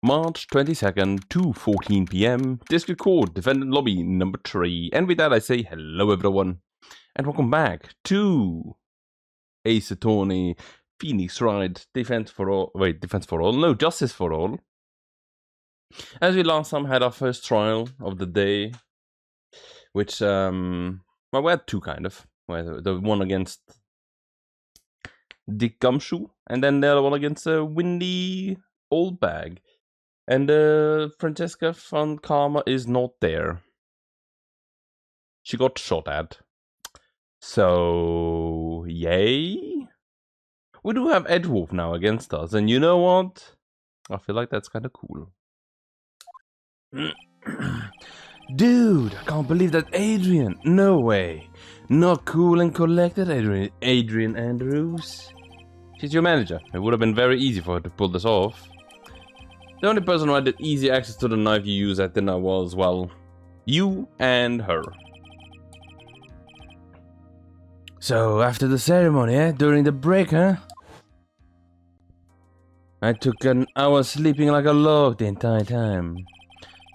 March 22nd, 2:14 p.m. District Court, Defendant Lobby number 3. And with that I say hello everyone. And welcome back to Ace Attorney, Pheonix Wright, Defense for All. Wait, Defense for All? No, Justice for All. As we last time had our first trial of the day, which, well, we had two kind of. The one against Dick Gumshoe, and then the other one against Windy Oldbag. And Francesca von Karma is not there. She got shot at. So, yay. We do have Edgewolf now against us, and you know what? I feel like that's kind of cool. Dude, I can't believe that Adrian. No way. Not cool and collected, Adrian Andrews. She's your manager. It would have been very easy for her to pull this off. The only person who had easy access to the knife you used at dinner was, well, you and her. So, after the ceremony, during the break, I took an hour sleeping like a log the entire time.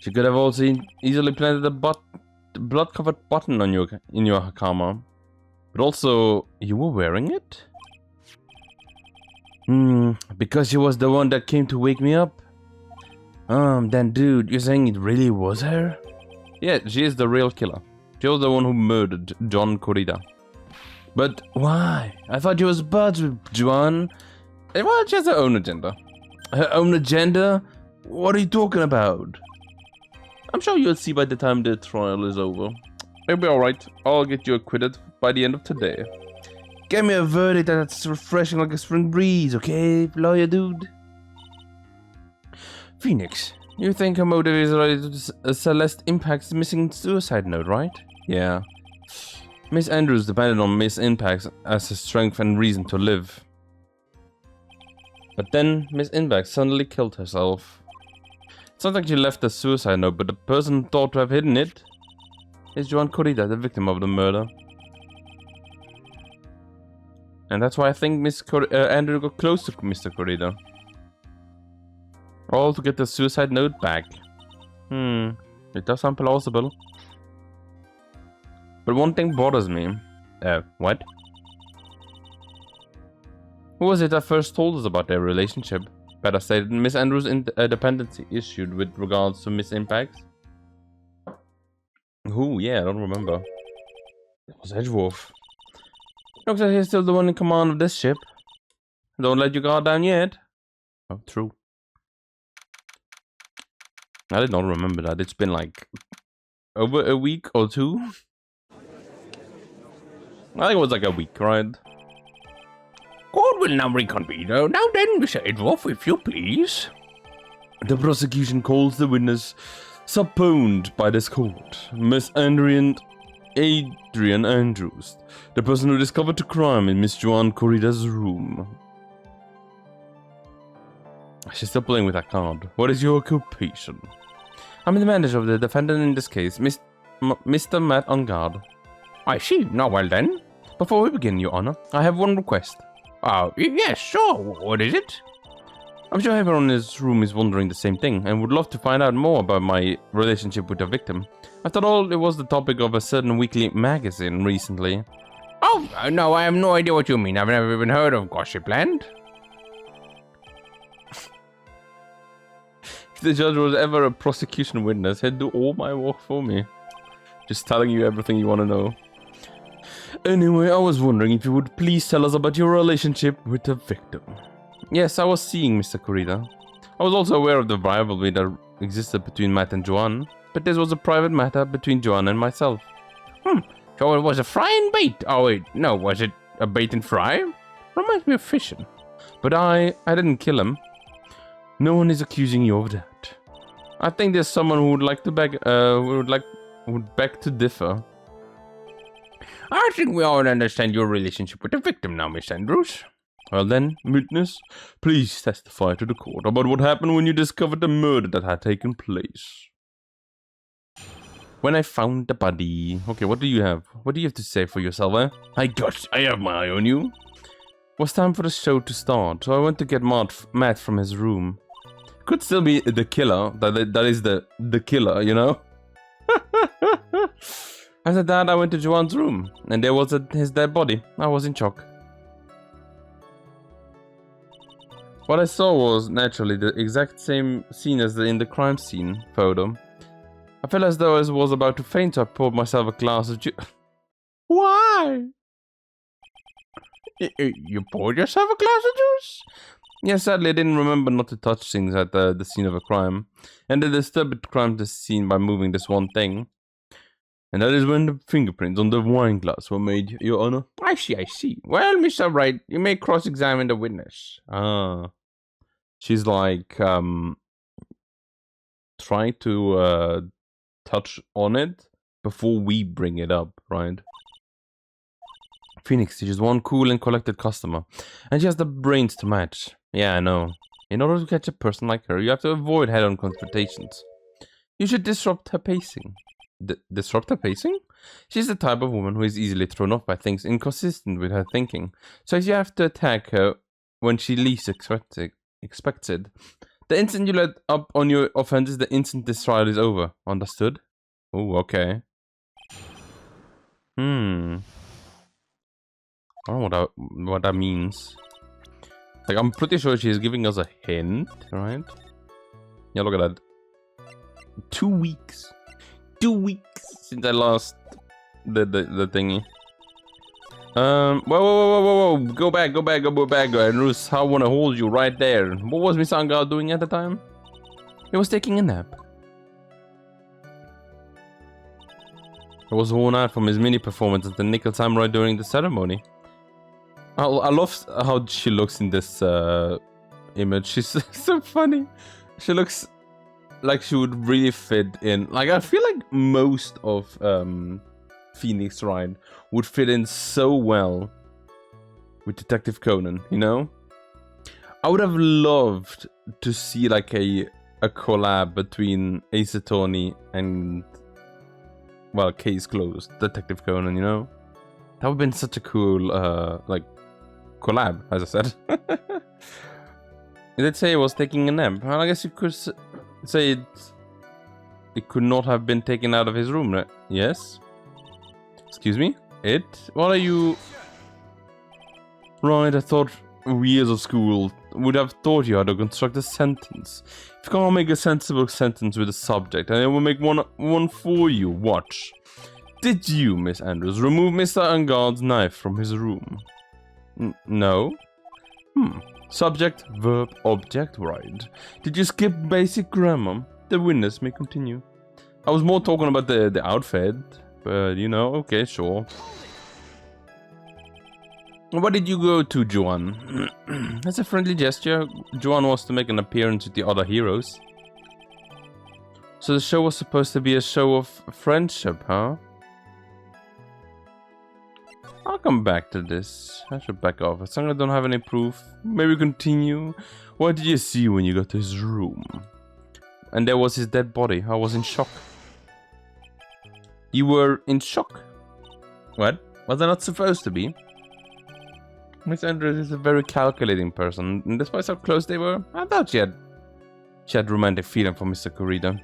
She could have also easily planted a blood-covered button on in your Hakama. But also, you were wearing it? Because she was the one that came to wake me up? Then dude, you're saying it really was her? Yeah, she is the real killer. She was the one who murdered John Corrida. But why? I thought she was buds with Juan. Well, she has her own agenda. Her own agenda? What are you talking about? I'm sure you'll see by the time the trial is over. It'll be alright. I'll get you acquitted by the end of today. Get me a verdict that's refreshing like a spring breeze, okay, lawyer dude? Pheonix, you think her motive is related to Celeste Impact's missing suicide note, right? Yeah. Miss Andrews depended on Miss Impact as her strength and reason to live. But then, Miss Impact suddenly killed herself. It's not like she left a suicide note, but the person thought to have hidden it is Joan Corrida, the victim of the murder. And that's why I think Andrew got close to Mr. Corrida. All to get the suicide note back. It does sound plausible. But one thing bothers me. What? Who was it that first told us about their relationship? Better stated, Miss Andrews' dependency issued with regards to Miss Impact? Who? Yeah, I don't remember. It was Edgewolf. Looks like he's still the one in command of this ship. Don't let your guard down yet. Oh, true. I did not remember that. It's been like over a week or two. I think it was like a week, right? Court will now reconvene. Now then, Mr. Edgewolf, if you please. The prosecution calls the witness subpoenaed by this court, Miss Adrian Andrews, the person who discovered the crime in Miss Joan Corrida's room. She's still playing with that card. What is your occupation? I'm the manager of the defendant in this case, Mr. Matt on guard. I see. Now well then. Before we begin, Your Honor, I have one request. Yes, sure. What is it? I'm sure everyone in this room is wondering the same thing and would love to find out more about my relationship with the victim. After all, it was the topic of a certain weekly magazine recently. Oh, no, I have no idea what you mean. I've never even heard of Gossipland. If the judge was ever a prosecution witness, he'd do all my work for me. Just telling you everything you want to know. Anyway, I was wondering if you would please tell us about your relationship with the victim. Yes, I was seeing Mr. Corrida. I was also aware of the rivalry that existed between Matt and Joan, but this was a private matter between Joan and myself. So it was a fry and bait. Oh wait, no, was it a bait and fry? Reminds me of fishing. But I didn't kill him. No one is accusing you of that. I think there's someone who would like to would beg to differ. I think we all understand your relationship with the victim now, Miss Andrews. Well then, witness, please testify to the court about what happened when you discovered the murder that had taken place. When I found the body. Okay, what do you have? What do you have to say for yourself, eh? I have my eye on you. It was time for the show to start, so I went to get Matt from his room. Could still be the killer. That is the killer, you know? As a dad, I went to Joanne's room, and there was his dead body. I was in shock. What I saw was, naturally, the exact same scene as in the crime scene photo. I felt as though I was about to faint, so I poured myself a glass of juice. Why? You poured yourself a glass of juice? Yes, sadly, I didn't remember not to touch things at the scene of a crime. And I disturbed the crime scene by moving this one thing. And that is when the fingerprints on the wine glass were made, Your Honor. I see, I see. Well, Mr. Wright, you may cross-examine the witness. Ah. She's like, trying to, touch on it before we bring it up, right? Pheonix, she's one cool and collected customer. And she has the brains to match. Yeah, I know. In order to catch a person like her, you have to avoid head-on confrontations. You should disrupt her pacing. Disrupt her pacing? She's the type of woman who is easily thrown off by things inconsistent with her thinking. So you have to attack her when she least expects it. The instant you let up on your offenses, the instant this trial is over. Understood? Oh, okay. I don't know what that means. Like, I'm pretty sure she's giving us a hint, right? Yeah, look at that. 2 weeks. 2 weeks since I lost the thingy. Whoa. Go back, Rus. I wanna hold you right there. What was Misanga doing at the time? He was taking a nap. He was worn out from his mini performance at the Nickel Samurai during the ceremony. I love how she looks in this image. She's so funny. She looks like she would really fit in. Like, I feel like most of Pheonix Wright would fit in so well with Detective Conan, you know? I would have loved to see like a collab between Ace Attorney and, well, Case Closed, Detective Conan, you know? That would have been such a cool, like, collab, as I said. It did say it was taking a nap. Well, I guess you could say it could not have been taken out of his room, right? Yes? Excuse me? What are you... Right, I thought years of school would have taught you how to construct a sentence. If you can't make a sensible sentence with a subject, and it will make one for you, watch. Did you, Miss Andrews, remove Mr. Angard's knife from his room? No? Subject, verb, object, right. Did you skip basic grammar? The witness may continue. I was more talking about the outfit, but you know, okay, sure. What did you go to, Joanne? As a friendly gesture, Joanne was to make an appearance with the other heroes. So the show was supposed to be a show of friendship, huh? I'll come back to this. I should back off. As long as I don't have any proof, maybe continue. What did you see when you got to his room? And there was his dead body. I was in shock. You were in shock? What? Was I not supposed to be? Miss Andrews is a very calculating person, and despite how close they were, I thought she had romantic feeling for Mr. Corrida.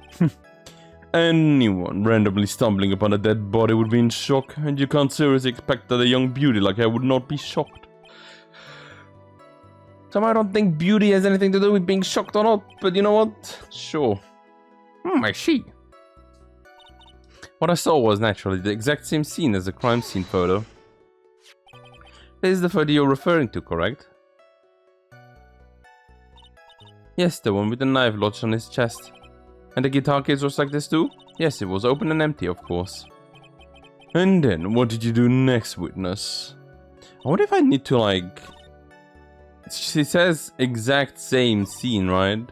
Anyone randomly stumbling upon a dead body would be in shock, and you can't seriously expect that a young beauty like her would not be shocked. Somehow I don't think beauty has anything to do with being shocked or not, but you know what? Sure. I see. What I saw was naturally the exact same scene as the crime scene photo. This is the photo you're referring to, correct? Yes, the one with the knife lodged on his chest. And the guitar case was like this too? Yes, it was open and empty, of course. And then, what did you do next, witness? I wonder if I need to, like... She says exact same scene, right?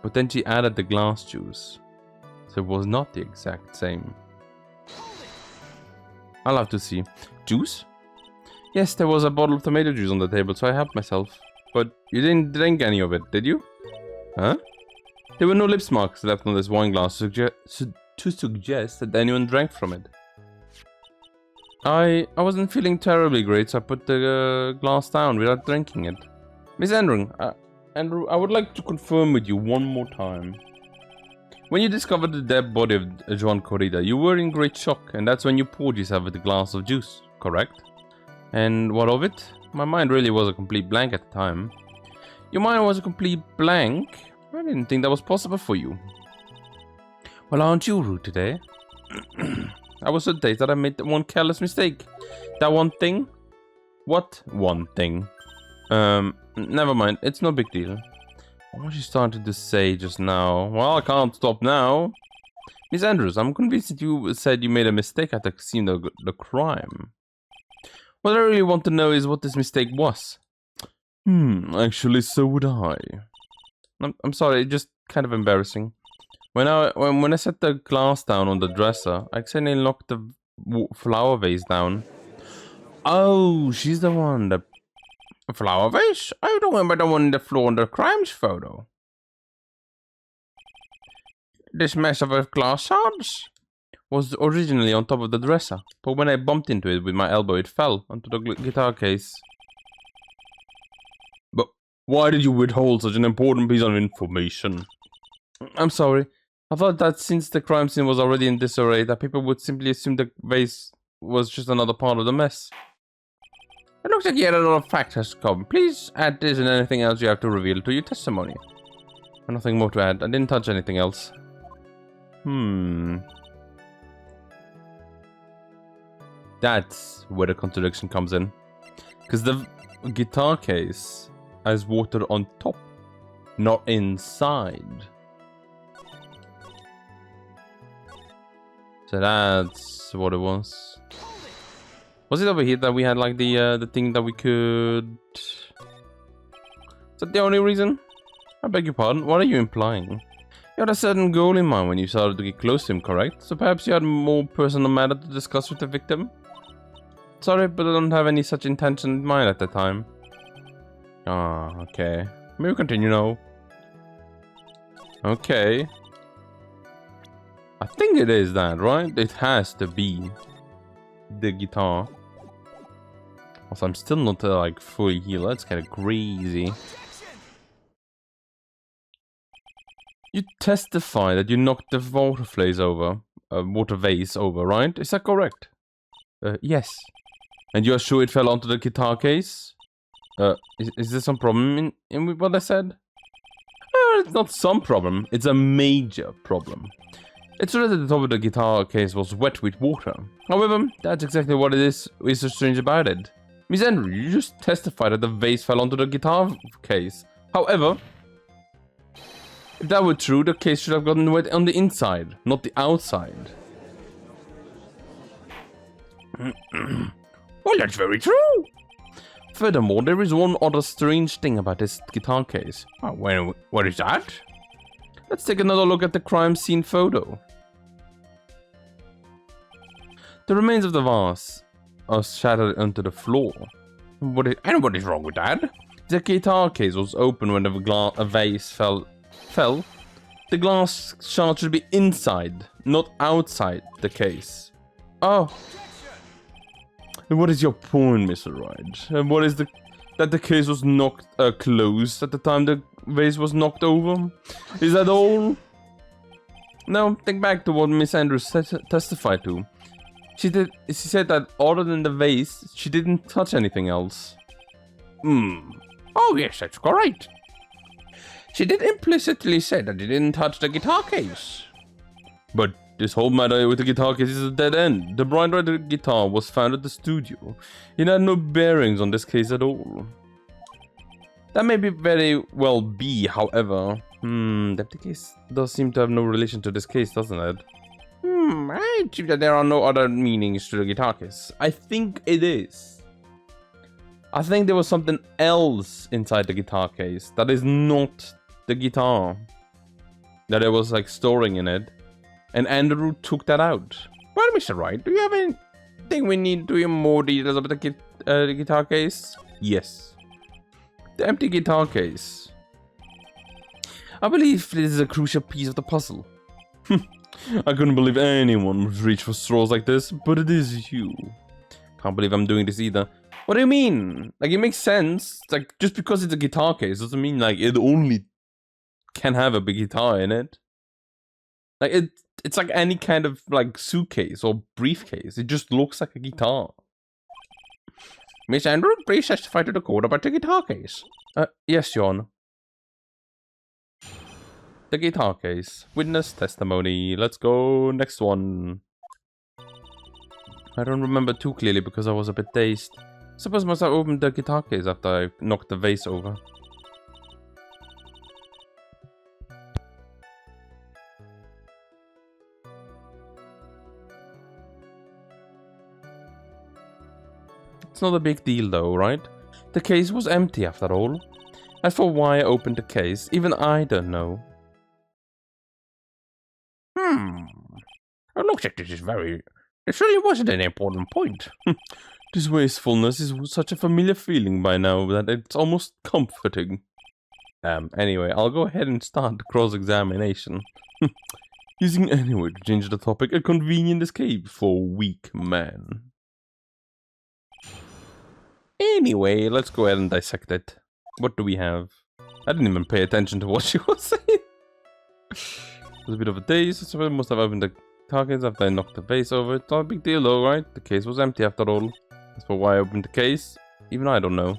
But then she added the glass juice. So it was not the exact same. I'll have to see. Juice? Yes, there was a bottle of tomato juice on the table, so I helped myself. But you didn't drink any of it, did you? Huh? There were no lip marks left on this wine glass to suggest that anyone drank from it. I wasn't feeling terribly great, so I put the glass down without drinking it. Miss Andrew, Andrew, I would like to confirm with you one more time. When you discovered the dead body of John Corrida, you were in great shock, and that's when you poured yourself with a glass of juice, correct? And what of it? My mind really was a complete blank at the time. Your mind was a complete blank? I didn't think that was possible for you. Well, aren't you rude today? I was so dazed that I made one careless mistake. That one thing? What one thing? Never mind, it's no big deal. What was you starting to say just now? Well, I can't stop now. Miss Andrews, I'm convinced that you said you made a mistake at the scene of the crime. What I really want to know is what this mistake was. Actually, so would I. I'm sorry, it's just kind of embarrassing. When I set the glass down on the dresser, I accidentally knocked the flower vase down. Oh, she's the one that... A flower vase? I don't remember the one on the floor in the crimes photo. This mess of glass shards was originally on top of the dresser, but when I bumped into it with my elbow, it fell onto the guitar case. But why did you withhold such an important piece of information? I'm sorry. I thought that since the crime scene was already in disarray, that people would simply assume the vase was just another part of the mess. It looks like yet another fact has come. Please add this and anything else you have to reveal to your testimony. Nothing more to add. I didn't touch anything else. That's where the contradiction comes in. Because the guitar case has water on top, not inside. So that's what it was. Was it over here that we had like the thing that we could... Is that the only reason? I beg your pardon, what are you implying? You had a certain goal in mind when you started to get close to him, correct? So perhaps you had more personal matter to discuss with the victim? Sorry, but I don't have any such intention in mind at the time. Ah, okay. May we continue now? Okay. I think it is that, right? It has to be the guitar. Also, I'm still not like fully healed. That's kind of crazy. You testify that you knocked the water vase over, right? Is that correct? Yes. And you are sure it fell onto the guitar case? Is there some problem in what I said? It's not some problem. It's a major problem. It's true that the top of the guitar case was wet with water. However, that's exactly what it is so strange about it. Miss Andrew, you just testified that the vase fell onto the guitar case. However, if that were true, the case should have gotten wet on the inside, not the outside. Well, that's very true. Furthermore, there is one other strange thing about this guitar case. Oh, what is that? Let's take another look at the crime scene photo. The remains of the vase are shattered onto the floor. What is wrong with that? The guitar case was open when a vase fell. The glass shard should be inside, not outside the case. Oh. What is your point, Mr. Wright? And what is that the case was knocked closed at the time the vase was knocked over? Is that all? No, think back to what Miss Andrews testified to. She said that other than the vase, she didn't touch anything else. Oh yes, that's correct. She did implicitly say that she didn't touch the guitar case. But this whole matter with the guitar case is a dead end. The bright red guitar was found at the studio. It had no bearings on this case at all. That may very well be, however. That the case does seem to have no relation to this case, doesn't it? I think that there are no other meanings to the guitar case. I think it is. I think there was something else inside the guitar case that is not the guitar. That it was like storing in it. And Andrew took that out. Well, Mr. Wright, do you have anything we need to hear more details about the guitar case? Yes. The empty guitar case. I believe this is a crucial piece of the puzzle. I couldn't believe anyone would reach for straws like this, but it is you. Can't believe I'm doing this either. What do you mean? Like, it makes sense. Like, just because it's a guitar case doesn't mean, like, it only can have a big guitar in it. Like, it's like any kind of, like, suitcase or briefcase. It just looks like a guitar. Miss Andrew, please testify to the court about the guitar case. Yes, Your Honor. The guitar case. Witness testimony. Let's go. Next one. I don't remember too clearly because I was a bit dazed. Suppose must have opened the guitar case after I knocked the vase over. It's not a big deal though, right? The case was empty after all. As for why I opened the case, even I don't know. It looks like this is very... It really wasn't an important point. This wastefulness is such a familiar feeling by now that it's almost comforting. Anyway, I'll go ahead and start the cross-examination. Using any way to change the topic, a convenient escape for a weak man. Anyway, let's go ahead and dissect it. What do we have? I didn't even pay attention to what she was saying. It was a bit of a daze, so I must have opened the targets after I knocked the vase over. It's not a big deal though, right? The case was empty after all. As for why I opened the case, even I don't know.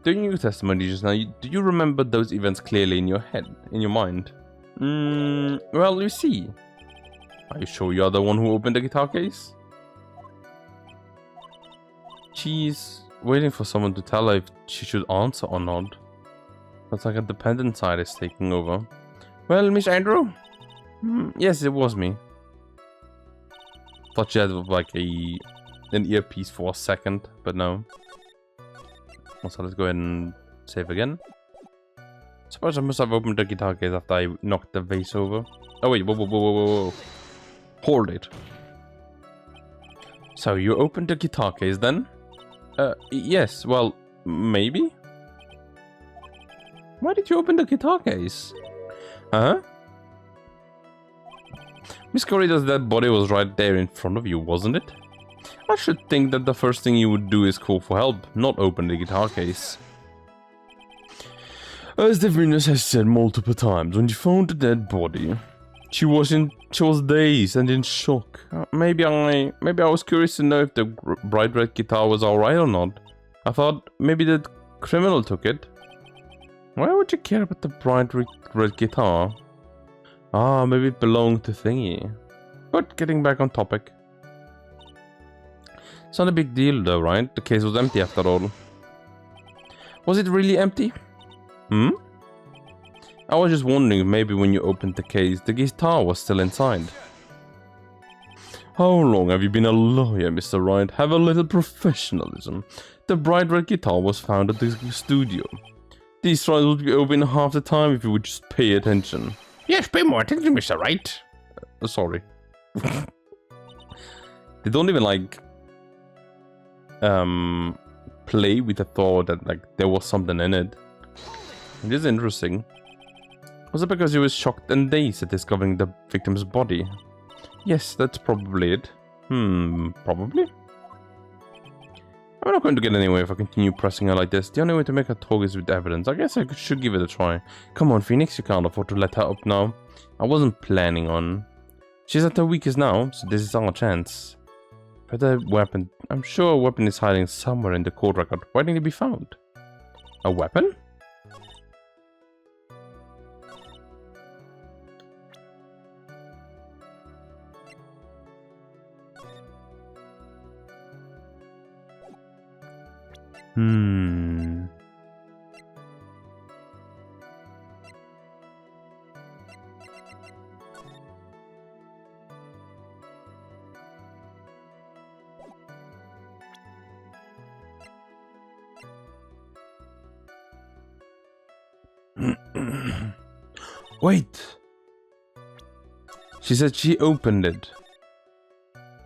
During your testimony just now, do you remember those events clearly in your head, in your mind? Well, you see. Are you sure you're the one who opened the guitar case? She's waiting for someone to tell her if she should answer or not. That's like a dependent side is taking over. Well, Miss Andrew? Yes, it was me. Thought she had like an earpiece for a second, but no. So let's go ahead and save again. Suppose I must have opened the guitar case after I knocked the vase over. Oh wait, whoa. Hold it. So you opened the guitar case then? Yes, well, maybe? Why did you open the guitar case? Huh? Miss Corrida's dead body was right there in front of you, wasn't it? I should think that the first thing you would do is call for help, not open the guitar case. As the witness has said multiple times, when you found the dead body, she was dazed and in shock. Maybe I was curious to know if the bright red guitar was alright or not. I thought maybe the criminal took it. Why would you care about the bright red guitar? Ah, maybe it belonged to Thingy. But getting back on topic. It's not a big deal though, right? The case was empty after all. Was it really empty? I was just wondering if maybe when you opened the case, the guitar was still inside. How long have you been a lawyer, Mr. Wright? Have a little professionalism. The bright red guitar was found at the studio. These trials would be open half the time if you would just pay attention. Yes, pay more attention, Mr. Wright. Sorry. They don't even like play with the thought that like there was something in it. It is interesting. Was it because he was shocked and dazed at discovering the victim's body? Yes, that's probably it. Probably? I'm not going to get anywhere if I continue pressing her like this. The only way to make her talk is with evidence. I guess I should give it a try. Come on, Pheonix, you can't afford to let her up now. I wasn't planning on. She's at her weakest now, so this is our chance. But a weapon. I'm sure a weapon is hiding somewhere in the court record, waiting to be found. A weapon? Wait! She said she opened it.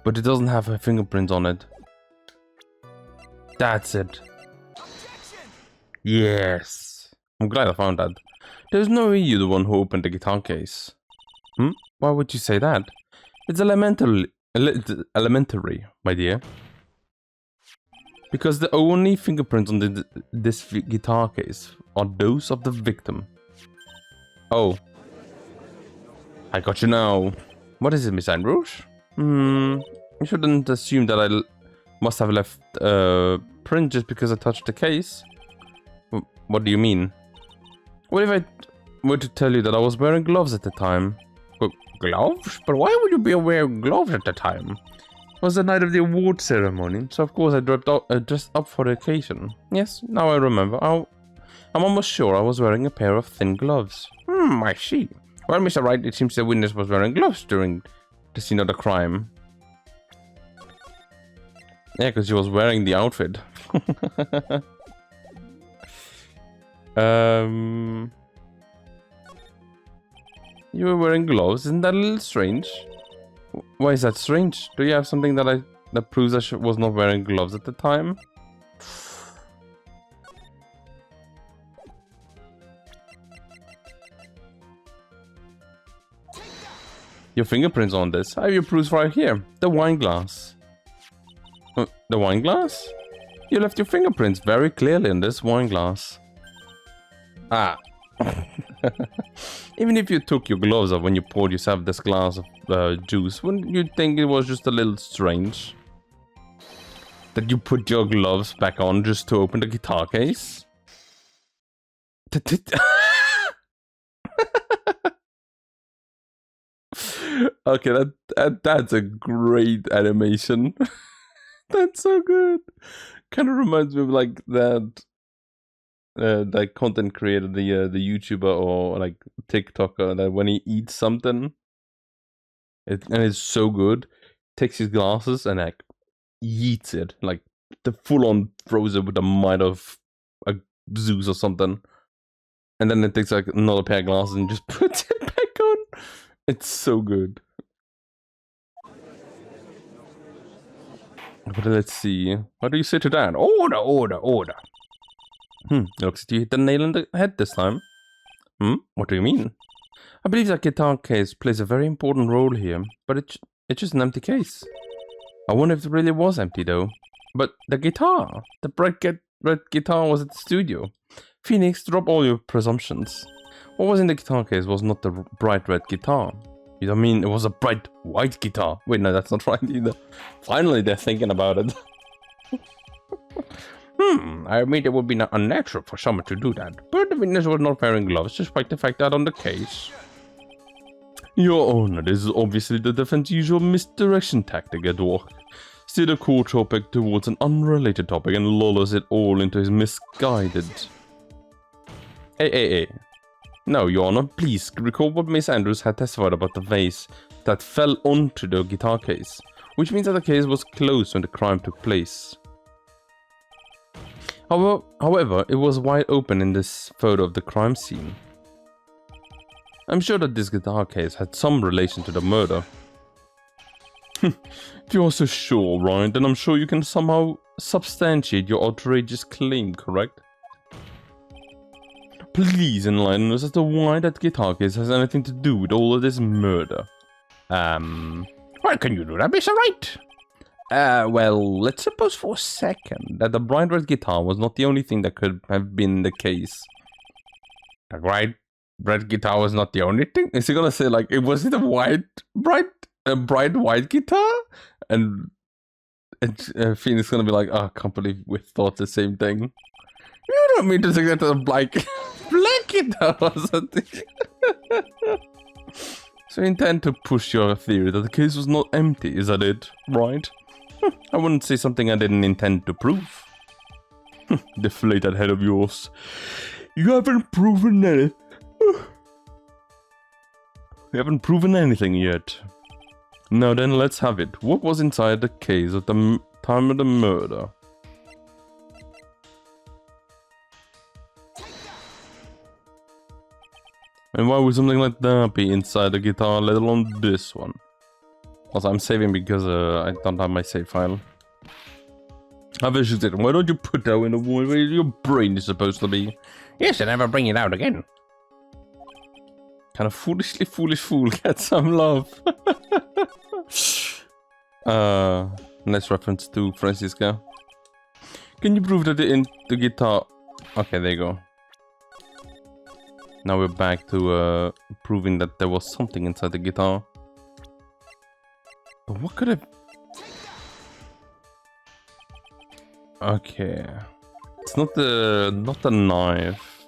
But it doesn't have her fingerprints on it. That's it. Yes. I'm glad I found that. There's no way you're the one who opened the guitar case. Why would you say that? It's elemental elementary, my dear. Because the only fingerprints on this guitar case are those of the victim. Oh. I got you now. What is it, Miss Andrews? You shouldn't assume that I must have left print just because I touched the case. What do you mean? What if I were to tell you that I was wearing gloves at the time? Gloves? But why would you be wearing gloves at the time? It was the night of the award ceremony, so of course I dressed up for the occasion. Yes, now I remember. I'm almost sure I was wearing a pair of thin gloves. I see. Well, Mr. Wright, it seems the witness was wearing gloves during the scene of the crime. Yeah, because she was wearing the outfit. You were wearing gloves? Isn't that a little strange? Why is that strange? Do you have something that proves I was not wearing gloves at the time? Your fingerprints on this. I have your proofs right here. The wine glass. The wine glass? You left your fingerprints very clearly in this wine glass. Ah. Even if you took your gloves off when you poured yourself this glass of juice, wouldn't you think it was just a little strange that you put your gloves back on just to open the guitar case? Okay, that's a great animation. That's so good. Kind of reminds me of like that content creator, the YouTuber or like TikToker, that when he eats something, and it's so good, takes his glasses and like yeets it, like the full on throws it with the might of a Zeus or something, and then it takes like another pair of glasses and just puts it back on. It's so good. But let's see. What do you say to that? Order, order, order. Looks like you hit the nail on the head this time. What do you mean? I believe that guitar case plays a very important role here, but it's just an empty case. I wonder if it really was empty though. But the guitar! The bright red guitar was at the studio. Pheonix, drop all your presumptions. What was in the guitar case was not the bright red guitar. You don't mean it was a bright white guitar? Wait, no, that's not right either. Finally, they're thinking about it. I mean, it would be unnatural for someone to do that. But the witness was not wearing gloves, despite the fact that on the case. Your Honor, this is obviously the defense's usual misdirection tactic at work. Steer the core topic towards an unrelated topic and lulls it all into his misguided... Hey. No, Your Honor, please recall what Miss Andrews had testified about the vase that fell onto the guitar case, which means that the case was closed when the crime took place. However, it was wide open in this photo of the crime scene. I'm sure that this guitar case had some relation to the murder. If you're so sure, Ryan, then I'm sure you can somehow substantiate your outrageous claim, correct? Please enlighten us as to why that guitar case has anything to do with all of this murder. Why can you do that, Mr. Wright? Well, let's suppose for a second that the bright red guitar was not the only thing that could have been the case. The bright red guitar was not the only thing? Is he gonna say, like, it was it a bright white guitar? And Phoenix gonna be like, oh, I can't believe we thought the same thing. You don't mean to say that the black guitar was something. So you intend to push your theory that the case was not empty, is that it? Right? I wouldn't say something I didn't intend to prove. Deflated head of yours. You haven't proven anything. You haven't proven anything yet. Now then, let's have it. What was inside the case at the time of the murder? And why would something like that be inside the guitar, let alone this one? Also, I'm saving because I don't have my save file. Why don't you put that in the wall where your brain is supposed to be? Yes, and never bring it out again. Kind of foolish fool, get some love. Nice reference to Francisca. Can you prove that the guitar... Okay, there you go. Now we're back to proving that there was something inside the guitar. But what could it... Okay. It's not the knife.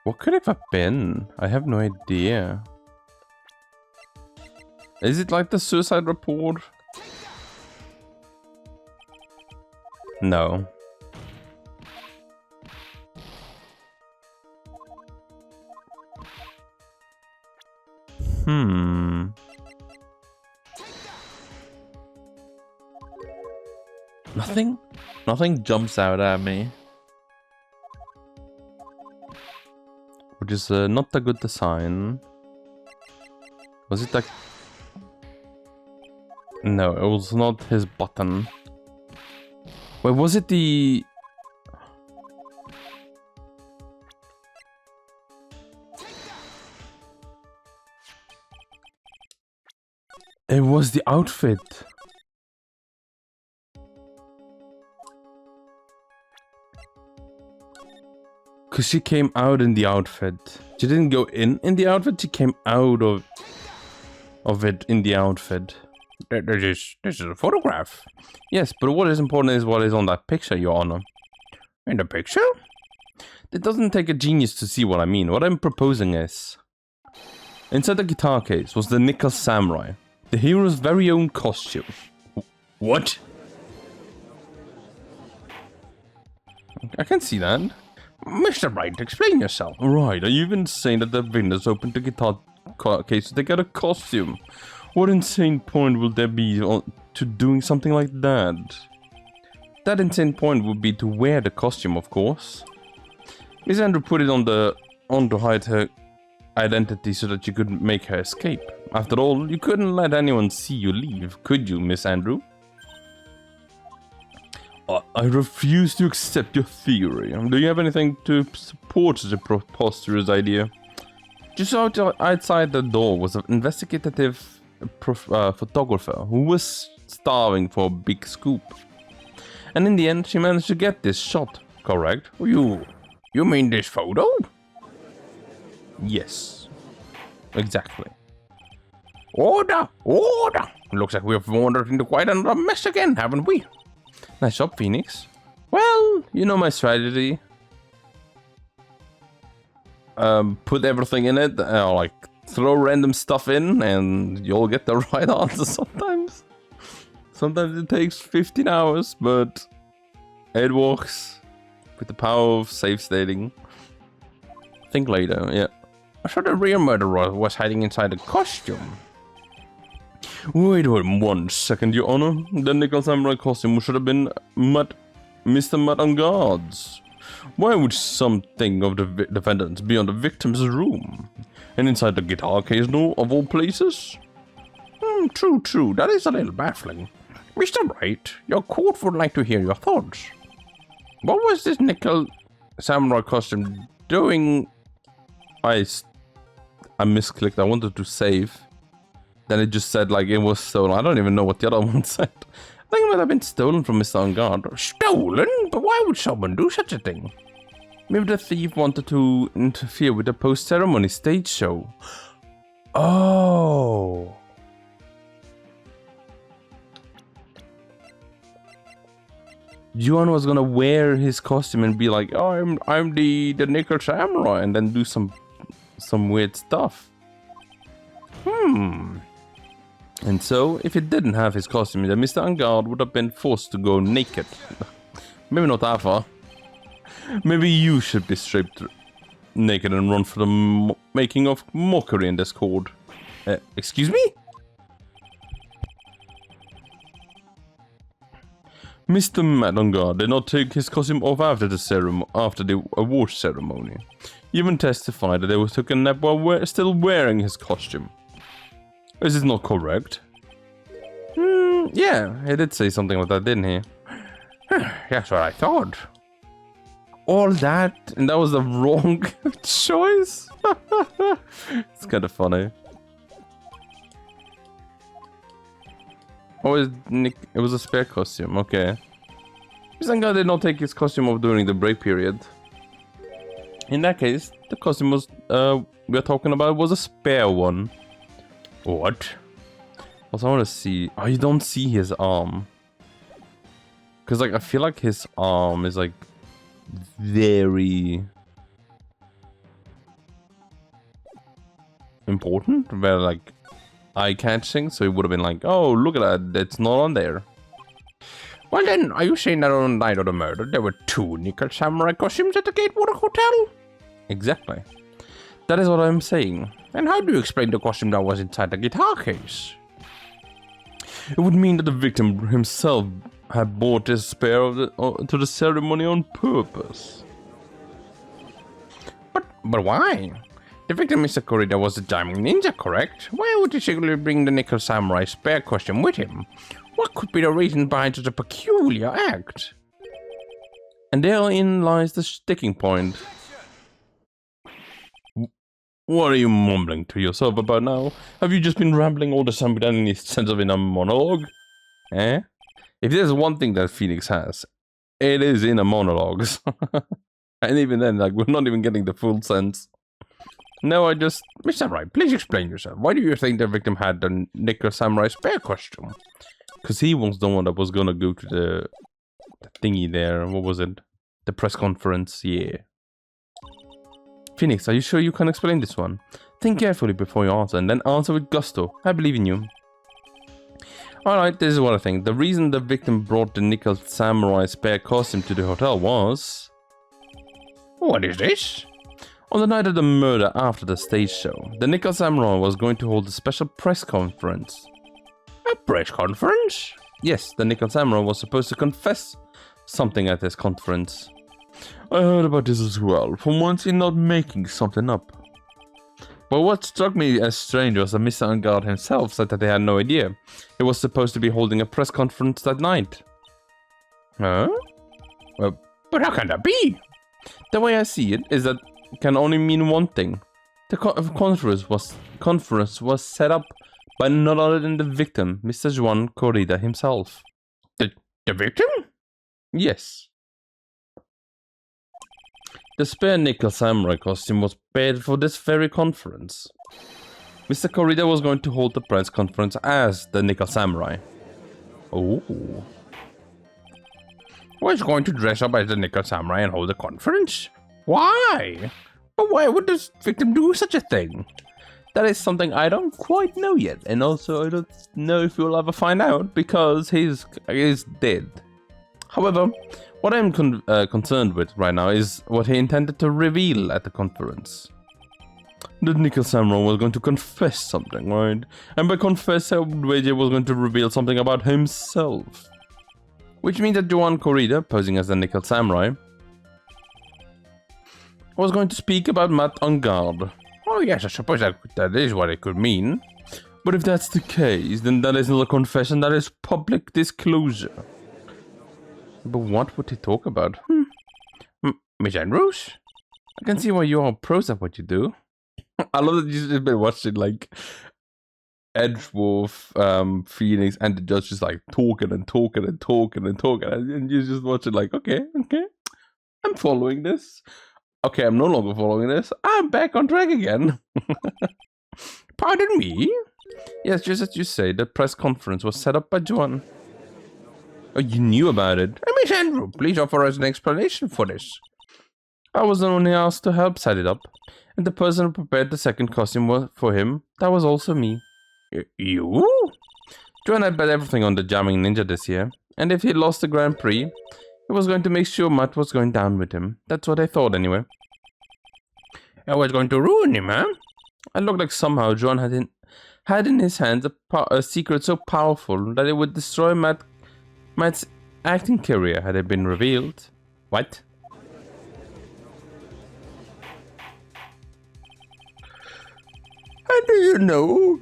What could it have been? I have no idea. Is it like the suicide report? No. Nothing? Nothing jumps out at me. Which is not a good design. Was it like... No, it was not his button. Wait, was it the... It was the outfit. Because she came out in the outfit. She didn't go in the outfit, she came out of it in the outfit. This is a photograph. Yes, but what is important is what is on that picture, Your Honor. In the picture? It doesn't take a genius to see what I mean. What I'm proposing is... Inside the guitar case was the Nickel Samurai, the hero's very own costume. What? I can see that. Mr. Wright, explain yourself. Right, are you even saying that the vendors opened the guitar case to get a costume? What insane point will there be to doing something like that? That insane point would be to wear the costume, of course. Miss Andrew put it on to hide her identity so that you could make her escape. After all, you couldn't let anyone see you leave, could you, Miss Andrew? I refuse to accept your theory. Do you have anything to support the preposterous idea? Just outside the door was an investigative photographer who was starving for a big scoop. And in the end, she managed to get this shot, correct? You mean this photo? Yes, exactly. Order! Order! Looks like we've wandered into quite another mess again, haven't we? Nice job, Pheonix. Well, you know my strategy. Put everything in it, like throw random stuff in, and you'll get the right answer sometimes. Sometimes it takes 15 hours, but it works with the power of save stating. Think later, yeah. So the real murderer was hiding inside a costume. Wait 1 second, Your Honor. The Nickel Samurai costume should have been Mr. Mud on Guards. Why would something of the defendants be on the victim's room? And inside the guitar case, no, of all places? True. That is a little baffling. Mr. Wright, your court would like to hear your thoughts. What was this Nickel Samurai costume doing? I misclicked. I wanted to save. Then it just said like it was stolen. I don't even know what the other one said. I think it might have been stolen from Mr. On Guard. Stolen? But why would someone do such a thing? Maybe the thief wanted to interfere with the post-ceremony stage show. Oh. Yuan was gonna wear his costume and be like, oh, I'm the Nickel Samurai, and then do some weird stuff. And so, if he didn't have his costume, then Mr. On Guard would have been forced to go naked. Maybe not that far. Maybe you should be stripped naked and run for the making of mockery in this court. Excuse me? Mr. Mad On Guard did not take his costume off after the award ceremony. He even testified that he took a nap while still wearing his costume. Is this not correct? Yeah, he did say something like that, didn't he? That's what I thought. All that, and that was the wrong choice? It's kind of funny. Oh, it was a spare costume, okay. Mr. did not take his costume off during the break period. In that case, the costume was we're talking about was a spare one. What? Also, I want to see. Oh, you don't see his arm. Because, like, I feel like his arm is, like, very important. Very, like, eye-catching. So it would have been like, oh, look at that. It's not on there. Well then, are you saying that on the night of the murder, there were 2 nickel samurai costumes at the Gatewater Hotel? Exactly. That is what I'm saying. And how do you explain the costume that was inside the guitar case? It would mean that the victim himself had bought this spare to the ceremony on purpose. But why? The victim, Mr. Kurita, was a diamond ninja, correct? Why would he secretly bring the nickel samurai spare costume with him? What could be the reason behind such a peculiar act? And therein lies the sticking point. What are you mumbling to yourself about now? Have you just been rambling all the time without any sense of inner monologue? Eh? If there's one thing that Pheonix has, it is inner monologues. And even then, like, we're not even getting the full sense. No, I just... Mr. Wright, please explain yourself. Why do you think the victim had the nickel samurai spare costume? Because he was the one that was gonna go to the thingy there. What was it? The press conference, yeah. Pheonix, are you sure you can explain this one? Think carefully before you answer, and then answer with gusto. I believe in you. Alright, this is what I think. The reason the victim brought the nickel samurai spare costume to the hotel was... What is this? On the night of the murder after the stage show, the nickel samurai was going to hold a special press conference. A press conference? Yes, the nickel samurai was supposed to confess something at this conference. I heard about this as well. For once, you're not making something up. But what struck me as strange was that Mr. Angard himself said that they had no idea. He was supposed to be holding a press conference that night. Huh? Well, but how can that be? The way I see it is that it can only mean one thing. The conference was set up by none other than the victim, Mr. Juan Corrida himself. The victim? Yes. The spare nickel samurai costume was paid for this very conference. Mr. Corrida was going to hold the press conference as the nickel samurai. Oh. Was going to dress up as the nickel samurai and hold a conference? Why? But why would this victim do such a thing? That is something I don't quite know yet, and also I don't know if we'll ever find out because he's dead. However, what I'm concerned with right now is what he intended to reveal at the conference. The nickel samurai was going to confess something, right? And by confess, I would wager was going to reveal something about himself. Which means that Juan Corrida, posing as the nickel samurai, was going to speak about Matt Angard. Oh yes, I suppose that is what it could mean. But if that's the case, then that is not a confession, that is public disclosure. But what would he talk about? Miss Andrews? I can see why you are pros at what you do. I love that you've just been watching, like, Edgeworth, Pheonix, and the judge just, like, talking, and you're just watching, like, okay, I'm following this. Okay, I'm no longer following this. I'm back on track again. Pardon me? Yes, just as you say, the press conference was set up by Juan. Oh, you knew about it? Miss Andrew, please offer us an explanation for this. I was only asked to help set it up, and the person who prepared the second costume for him, that was also me. You? Juan had bet everything on the Jamming Ninja this year, and if he lost the Grand Prix, he was going to make sure Matt was going down with him. That's what I thought anyway. I was going to ruin him, huh? It looked like somehow Juan had in his hands a secret so powerful that it would destroy Matt's acting career had it been revealed. What? How do you know?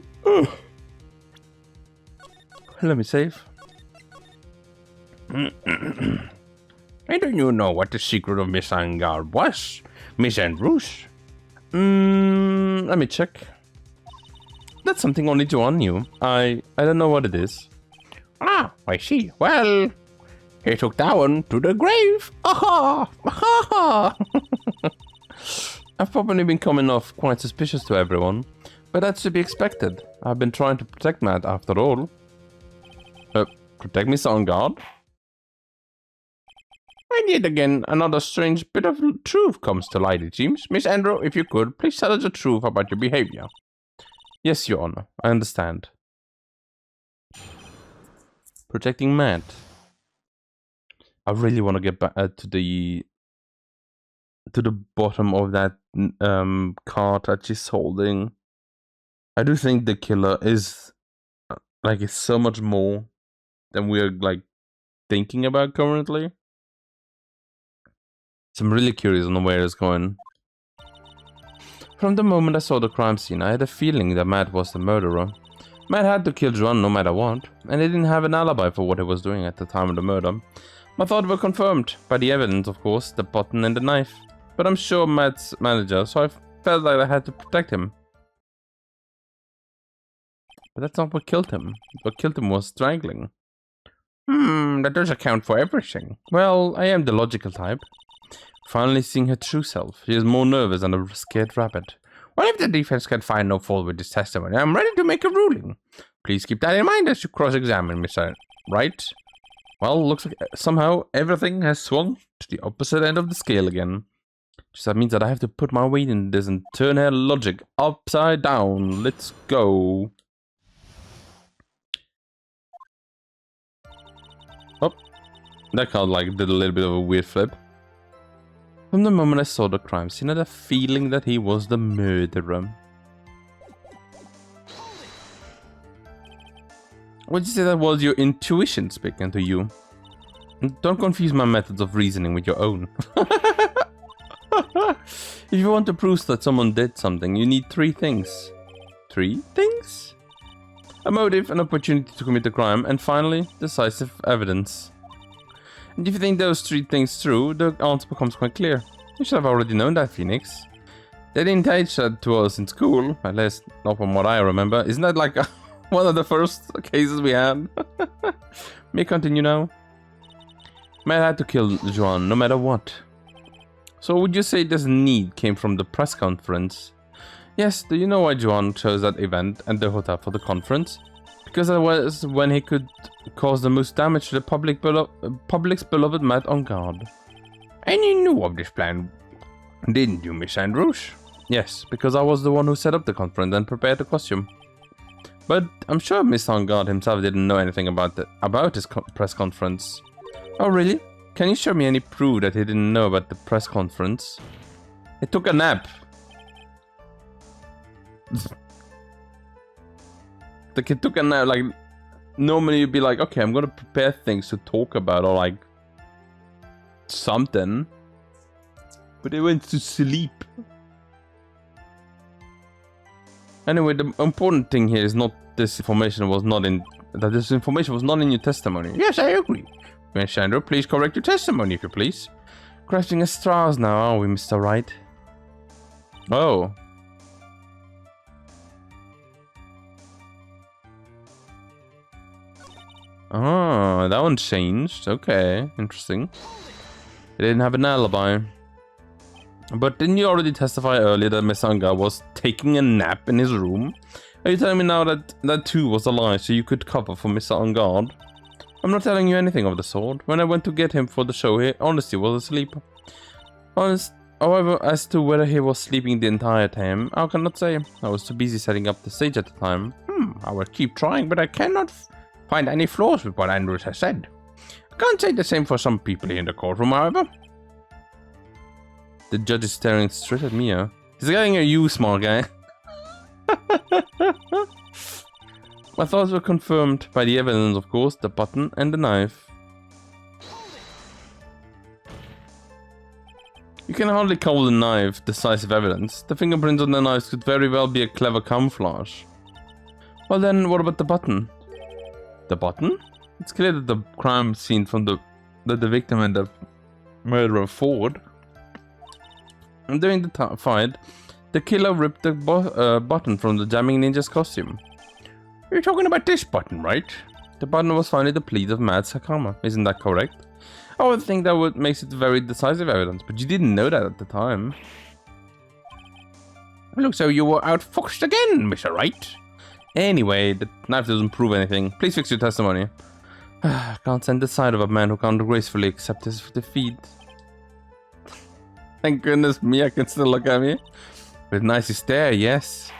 Let me save. I don't you know what the secret of Miss Angard was, Miss Andrews? Let me check. That's something only Joanne knew. I don't know what it is. Ah, I see. Well, he took that one to the grave. Aha! Aha! I've probably been coming off quite suspicious to everyone, but that's to be expected. I've been trying to protect Matt after all. Protect Mr. On Guard? And yet again, another strange bit of truth comes to light, it seems. Miss Andrew, if you could, please tell us the truth about your behavior. Yes, Your Honor, I understand. Protecting Matt. I really want to get back to the bottom of that card that she's holding. I do think the killer is it's so much more than we're thinking about currently. So I'm really curious on where it's going. From the moment I saw the crime scene, I had a feeling that Matt was the murderer. Matt had to kill Joan no matter what, and he didn't have an alibi for what he was doing at the time of the murder. My thoughts were confirmed by the evidence, of course, the button and the knife. But I'm sure Matt's manager, so I felt like I had to protect him. But that's not what killed him. What killed him was strangling. That does account for everything. Well, I am the logical type. Finally seeing her true self, she is more nervous than a scared rabbit. Well, if the defense can find no fault with this testimony, I'm ready to make a ruling. Please keep that in mind as you cross-examine, Mr. Wright. Well, looks like somehow everything has swung to the opposite end of the scale again. Just that means that I have to put my weight in this and turn her logic upside down. Let's go. Oh, that card did a little bit of a weird flip. From the moment I saw the crime scene, I had a feeling that he was the murderer. Would you say that was your intuition speaking to you? Don't confuse my methods of reasoning with your own. If you want to prove that someone did something, you need 3 things. 3 things? A motive, an opportunity to commit a crime, and finally, decisive evidence. And if you think those 3 things true, the answer becomes quite clear. You should have already known that, Pheonix. They didn't teach that to us in school, at least not from what I remember. Isn't that one of the first cases we had? May I continue now? Matt had to kill Joan no matter what. So would you say this need came from the press conference? Yes, do you know why Joan chose that event and the hotel for the conference? Because that was when he could cause the most damage to the public's beloved Matt on Guard. And you knew of this plan, didn't you, Miss Andrews? Yes, because I was the one who set up the conference and prepared the costume. But I'm sure Mr. On Guard himself didn't know anything about his press conference. Oh really? Can you show me any proof that he didn't know about the press conference? He took a nap. The kid took a nap. Normally you'd be like, okay, I'm gonna prepare things to talk about or something. But he went to sleep. Anyway, the important thing here is not this information was not in your testimony. Yes, I agree. Miss Andrew, please correct your testimony, if you please. Grasping at straws now, are we, Mr. Wright? Oh. Oh, that one changed. Okay, interesting. They didn't have an alibi. But didn't you already testify earlier that Mr. Anga was taking a nap in his room? Are you telling me now that that too was a lie so you could cover for Mr. On Guard? I'm not telling you anything of the sort. When I went to get him for the show, he honestly was asleep. However, as to whether he was sleeping the entire time, I cannot say. I was too busy setting up the stage at the time. I will keep trying, but I cannot find any flaws with what Andrews has said. I can't say the same for some people in the courtroom, however. The judge is staring straight at me, huh? He's getting at you, small guy. My thoughts were confirmed by the evidence, of course, the button and the knife. You can hardly call the knife decisive evidence. The fingerprints on the knives could very well be a clever camouflage. Well then, what about the button? The button? It's clear that the crime scene from the victim and the murderer forward. And during the fight, the killer ripped the button from the jamming ninja's costume. You're talking about this button, right? The button was finally the plea of Mad Sakama. Isn't that correct? I would think that would makes it very decisive evidence, but you didn't know that at the time. Looks like you were outfoxed again, Mr. Wright. Anyway, the knife doesn't prove anything. Please fix your testimony. Can't stand the sight of a man who can't gracefully accept his defeat. Thank goodness Mia can still look at me. With nice stare, yes.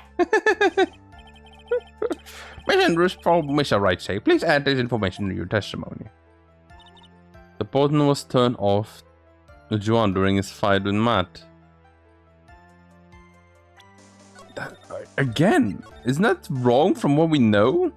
Miss Andrews, for Mr. Wright's sake, please add this information to your testimony. The button was turned off to Juan during his fight with Matt. Again, isn't that wrong from what we know?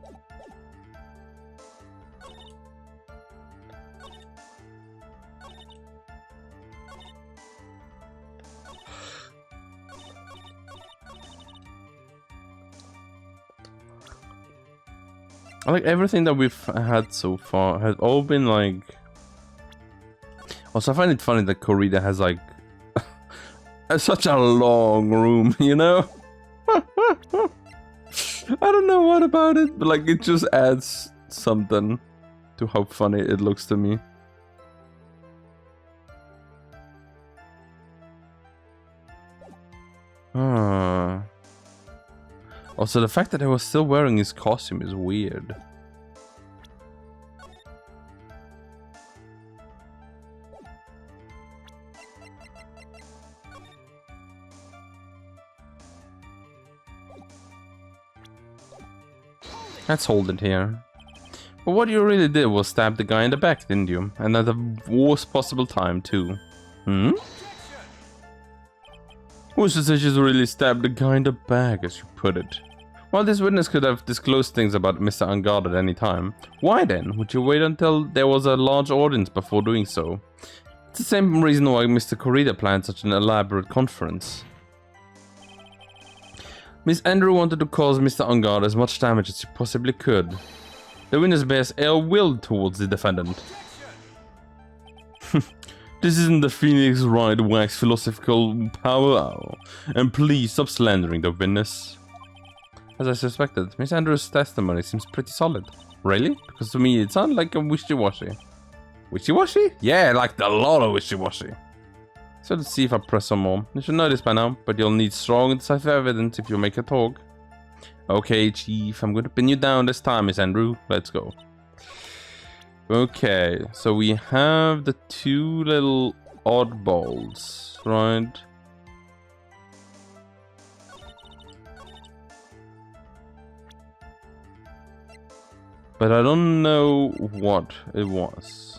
Like everything that we've had so far has all been like. Also, I find it funny that Corrida has like such a long room, you know? I don't know what about it, but like it just adds something to how funny it looks to me. Also, the fact that he was still wearing his costume is weird. Let's hold it here. But what you really did was stab the guy in the back, didn't you? And at the worst possible time, too. Hmm? Who says you really stabbed the guy in the back, as you put it? Well, this witness could have disclosed things about Mr. Angard at any time. Why then would you wait until there was a large audience before doing so? It's the same reason why Mr. Corrida planned such an elaborate conference. Miss Andrew wanted to cause Mr. Angard as much damage as she possibly could. The witness bears ill will towards the defendant. This isn't the Pheonix Wright wax philosophical powwow, and please stop slandering the witness. As I suspected, Miss Andrews' testimony seems pretty solid. Really? Because to me it sounded like a wishy-washy. Wishy-washy? Yeah, like a lot of wishy-washy. So let's see if I press some more. You should know this by now, but you'll need strong and decisive evidence if you make a talk. Okay, Chief, I'm going to pin you down this time, Miss Andrew. Let's go. Okay, so we have the two little oddballs, right? But I don't know what it was.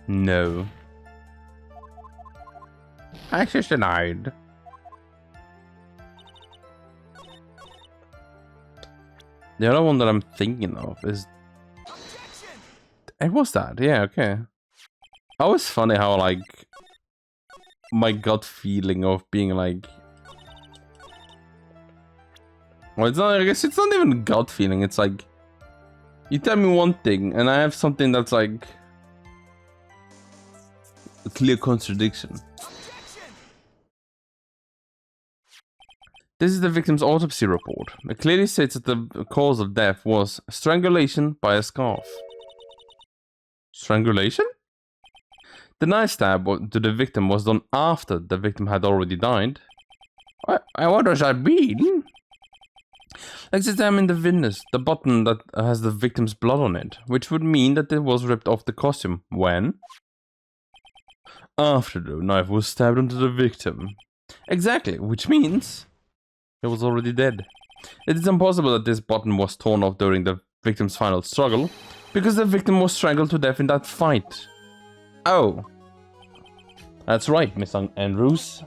No. Access denied. The other one that I'm thinking of is... It was that, yeah, okay. Always funny how, like, my gut feeling of being like... Well, it's not, I guess it's not even gut feeling, it's like... You tell me one thing, and I have something that's like... a clear contradiction. This is the victim's autopsy report. It clearly states that the cause of death was strangulation by a scarf. Strangulation? The knife stab to the victim was done after the victim had already died. What does that mean? Let's examine the witness, the button that has the victim's blood on it, which would mean that it was ripped off the costume. When? After the knife was stabbed into the victim. Exactly, which means it was already dead. It is impossible that this button was torn off during the victim's final struggle, because the victim was strangled to death in that fight. Oh. That's right, Miss Andrews.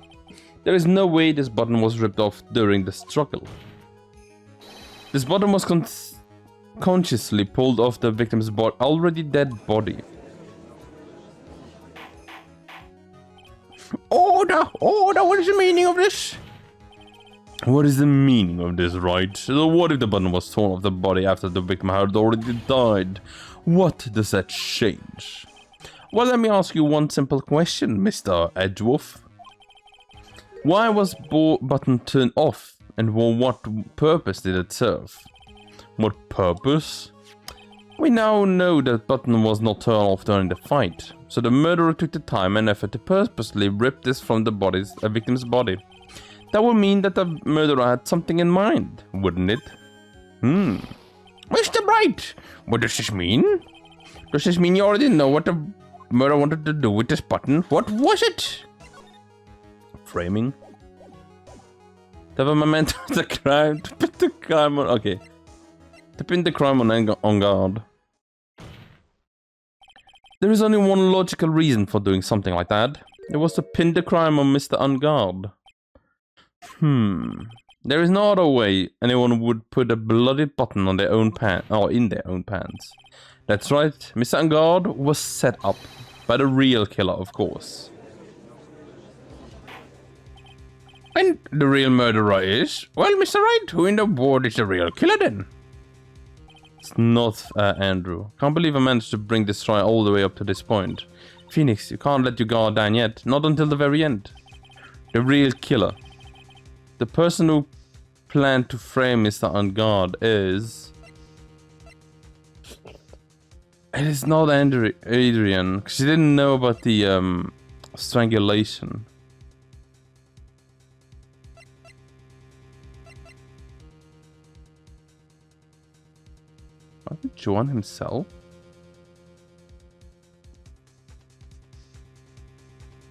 There is no way this button was ripped off during the struggle. This button was consciously pulled off the victim's already dead body. Order! Order! Now, what is the meaning of this? What is the meaning of this, right? So what if the button was torn off the body after the victim had already died? What does that change? Well, let me ask you one simple question, Mr. Edgewolf. Why was button turned off, and for what purpose did it serve? What purpose? We now know that button was not turned off during the fight, so the murderer took the time and effort to purposely rip this from the victim's body. That would mean that the murderer had something in mind, wouldn't it? Mr. Bright, what does this mean? Does this mean you already know what the murderer wanted to do with this button? What was it? Framing. To have a memento of the crime, to put the crime on... Okay. To pin the crime on guard. There is only one logical reason for doing something like that. It was to pin the crime on Mr. Unguard. There is no other way anyone would put a bloody button on their own in their own pants. That's right, Mr. Unguard was set up by the real killer, of course. And the real murderer is? Well, Mr. Wright, who in the world is the real killer then? It's not Andrew. Can't believe I managed to bring this trial all the way up to this point. Pheonix, you can't let your guard down yet. Not until the very end. The real killer. The person who planned to frame Mr. Unguard is... It is not Adrian, because she didn't know about the strangulation. Was it John himself?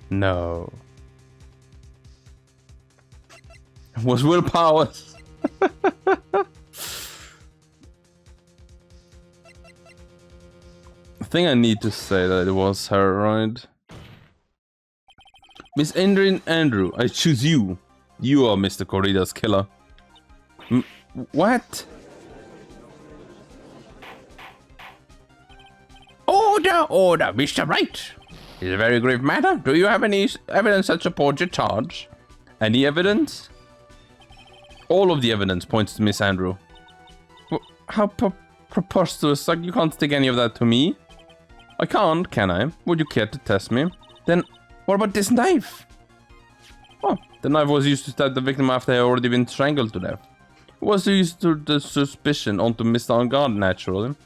No. It was Will Powers. I think I need to say that it was her, right? Miss Adrian Andrew, I choose you. You are Mr. Corrida's killer. What? Order, Mr. Wright. It's a very grave matter. Do you have any evidence that supports your charge? Any evidence? All of the evidence points to Miss Andrew. How preposterous. Like, you can't stick any of that to me. I can't, can I? Would you care to test me? Then, what about this knife? Oh, the knife was used to stab the victim after he had already been strangled to death. It was used to the suspicion onto Mr. Unguard, naturally.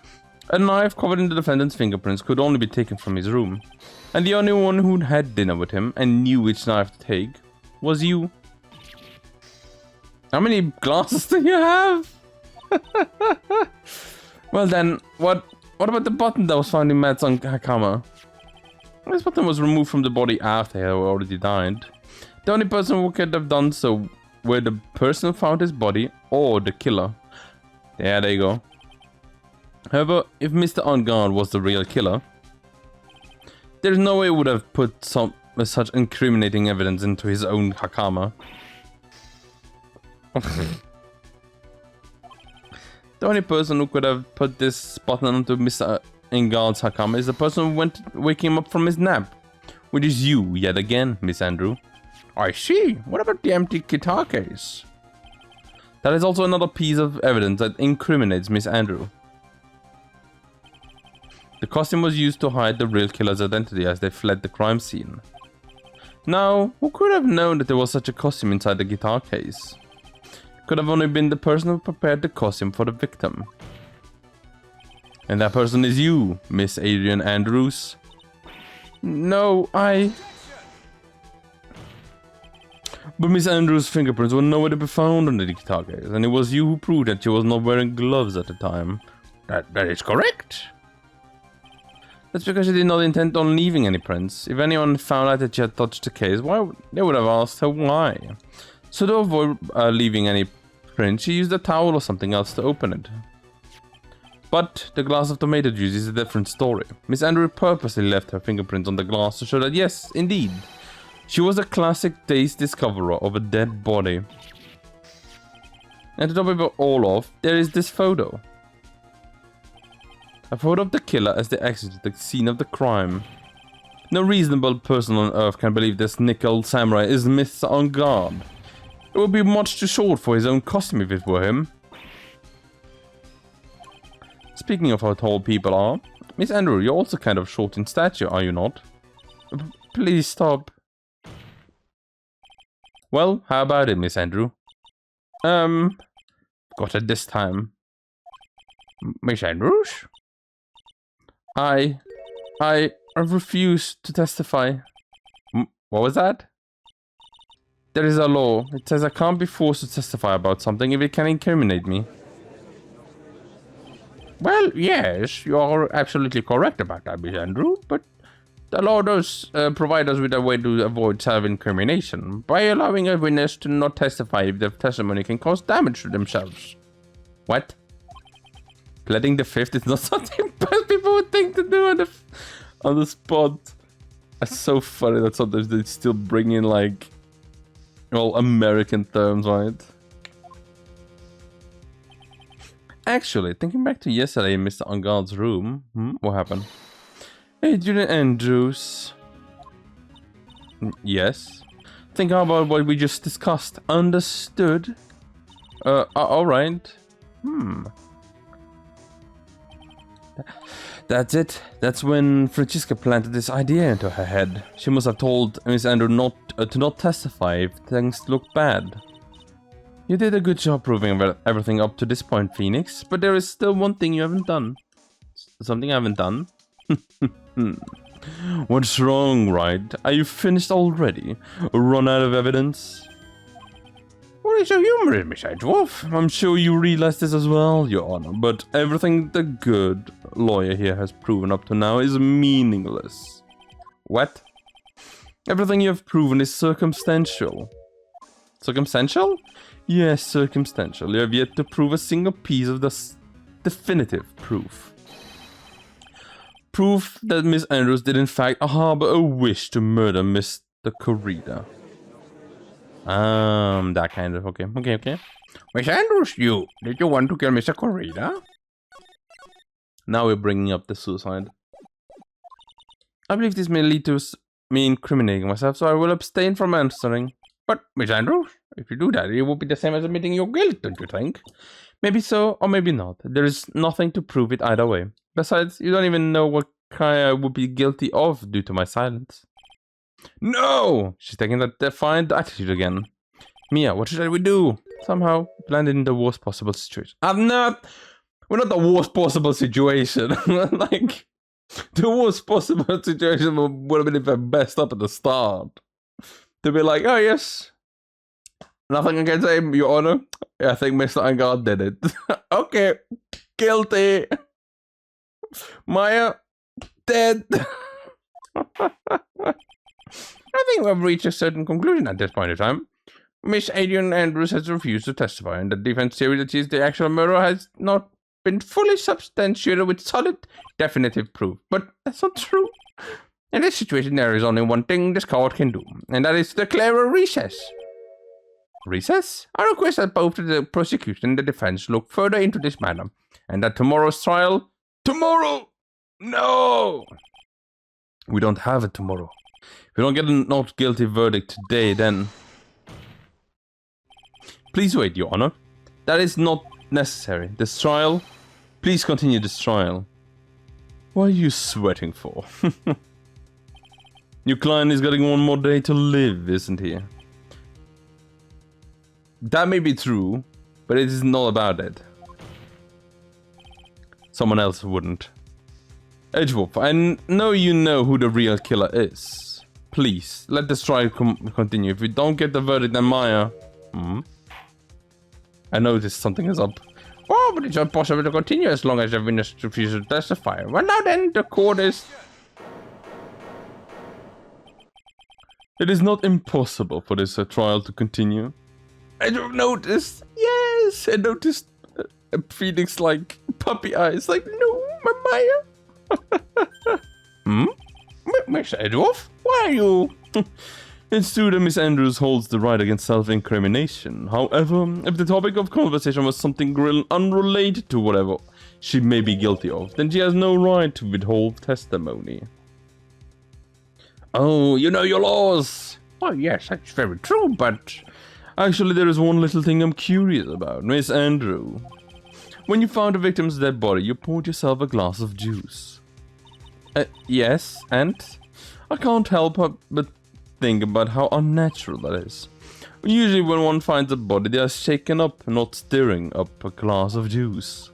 A knife covered in the defendant's fingerprints could only be taken from his room. And the only one who had dinner with him and knew which knife to take was you. How many glasses do you have? Well then, what about the button that was found in Matt's Hakama? This button was removed from the body after he had already died. The only person who could have done so were the person who found his body or the killer. Yeah, there you go. However, if Mr. Unguard was the real killer, there's no way he would have put such incriminating evidence into his own Hakama. The only person who could have put this button onto Mr. Unguard's Hakama is the person who went waking him up from his nap, which is you yet again, Miss Andrew. I see. What about the empty guitar case? That is also another piece of evidence that incriminates Miss Andrew. The costume was used to hide the real killer's identity as they fled the crime scene. Now, who could have known that there was such a costume inside the guitar case? It could have only been the person who prepared the costume for the victim. And that person is you, Miss Adrian Andrews. No, But Miss Andrews' fingerprints were nowhere to be found on the guitar case, and it was you who proved that she was not wearing gloves at the time. That is correct. That's because she did not intend on leaving any prints. If anyone found out that she had touched the case, they would have asked her why. So to avoid leaving any prints, she used a towel or something else to open it. But the glass of tomato juice is a different story. Miss Andrew purposely left her fingerprints on the glass to show that yes, indeed, she was a classic dazed discoverer of a dead body. And to top it all off, there is this photo. A photo of the killer as they exited the scene of the crime. No reasonable person on Earth can believe this nickel samurai is Mr. On Guard. It would be much too short for his own costume if it were him. Speaking of how tall people are, Miss Andrew, you're also kind of short in stature, are you not? Please stop. Well, how about it, Miss Andrew? Got it this time. Miss Andrews? I refuse to testify. What was that? There is a law. It says I can't be forced to testify about something if it can incriminate me. Well, yes, you are absolutely correct about that, Miss Andrew, but the law does provide us with a way to avoid self-incrimination by allowing a witness to not testify if their testimony can cause damage to themselves. What? Pleading the fifth is not something bad people would think to do on the spot. It's so funny that sometimes they still bring in like all American terms, right? Actually, thinking back to yesterday in Mr. On Guard's room, what happened? Hey, Julian Andrews. Yes. Think about what we just discussed. Understood. Alright. That's it. That's when Francesca planted this idea into her head. She must have told Miss Andrew to not testify if things look bad. You did a good job proving everything up to this point, Phoenix, but there is still one thing you haven't done. Something I haven't done? What's wrong, Wright? Are you finished already? Run out of evidence? What is so humorous, Miss Edgeworth? I'm sure you realize this as well, Your Honor, but everything the good lawyer here has proven up to now is meaningless. What? Everything you have proven is circumstantial. Circumstantial? Yes, circumstantial. You have yet to prove a single piece of the definitive proof. Proof that Miss Andrews did in fact harbor a wish to murder Mr. Corrida. That kind of, okay. Miss Andrews, did you want to kill Mr. Corrida? Now we're bringing up the suicide. I believe this may lead to me incriminating myself, so I will abstain from answering. But, Miss Andrews, if you do that, it will be the same as admitting your guilt, don't you think? Maybe so, or maybe not. There is nothing to prove it either way. Besides, you don't even know what I would be guilty of due to my silence. No! She's taking that defiant attitude again. Mia, what should we do? Somehow, landed in the worst possible situation. I'm not! We're not the worst possible situation. Like, the worst possible situation would have been if I messed up at the start. To be like, oh yes, nothing against him, Your Honor. I think Mr. Angard did it. Okay, guilty. Maya, dead. I think we've reached a certain conclusion at this point in time. Miss Adrian Andrews has refused to testify, and the defense theory that she is the actual murderer has not been fully substantiated with solid, definitive proof. But that's not true. In this situation, there is only one thing this court can do, and that is to declare a recess. Recess? I request that both the prosecution and the defense look further into this matter, and that tomorrow's trial... Tomorrow! No! We don't have it tomorrow. If we don't get a not guilty verdict today, then... Please wait, Your Honor. That is not necessary. This trial... Please continue this trial. What are you sweating for? Your client is getting one more day to live, isn't he? That may be true, but it is not about it. Someone else wouldn't. Edgeworth, I know you know who the real killer is. Please, let this trial continue. If we don't get the verdict, then Maya... I noticed something is up. Oh, but it's impossible to continue as long as the witness refuses to testify. Well, now then, the court is... It is not impossible for this trial to continue. I don't notice. Yes, I noticed Phoenix like puppy eyes. Like, no, my Maya. Miss Edgeworth, why are you... It's true that Miss Andrews holds the right against self-incrimination. However, if the topic of conversation was something unrelated to whatever she may be guilty of, then she has no right to withhold testimony. Oh, you know your laws! Well, yes, that's very true, but... Actually, there is one little thing I'm curious about, Miss Andrew. When you found the victim's dead body, you poured yourself a glass of juice. Yes, and? I can't help but think about how unnatural that is. Usually when one finds a body, they are shaken up, not stirring up a glass of juice.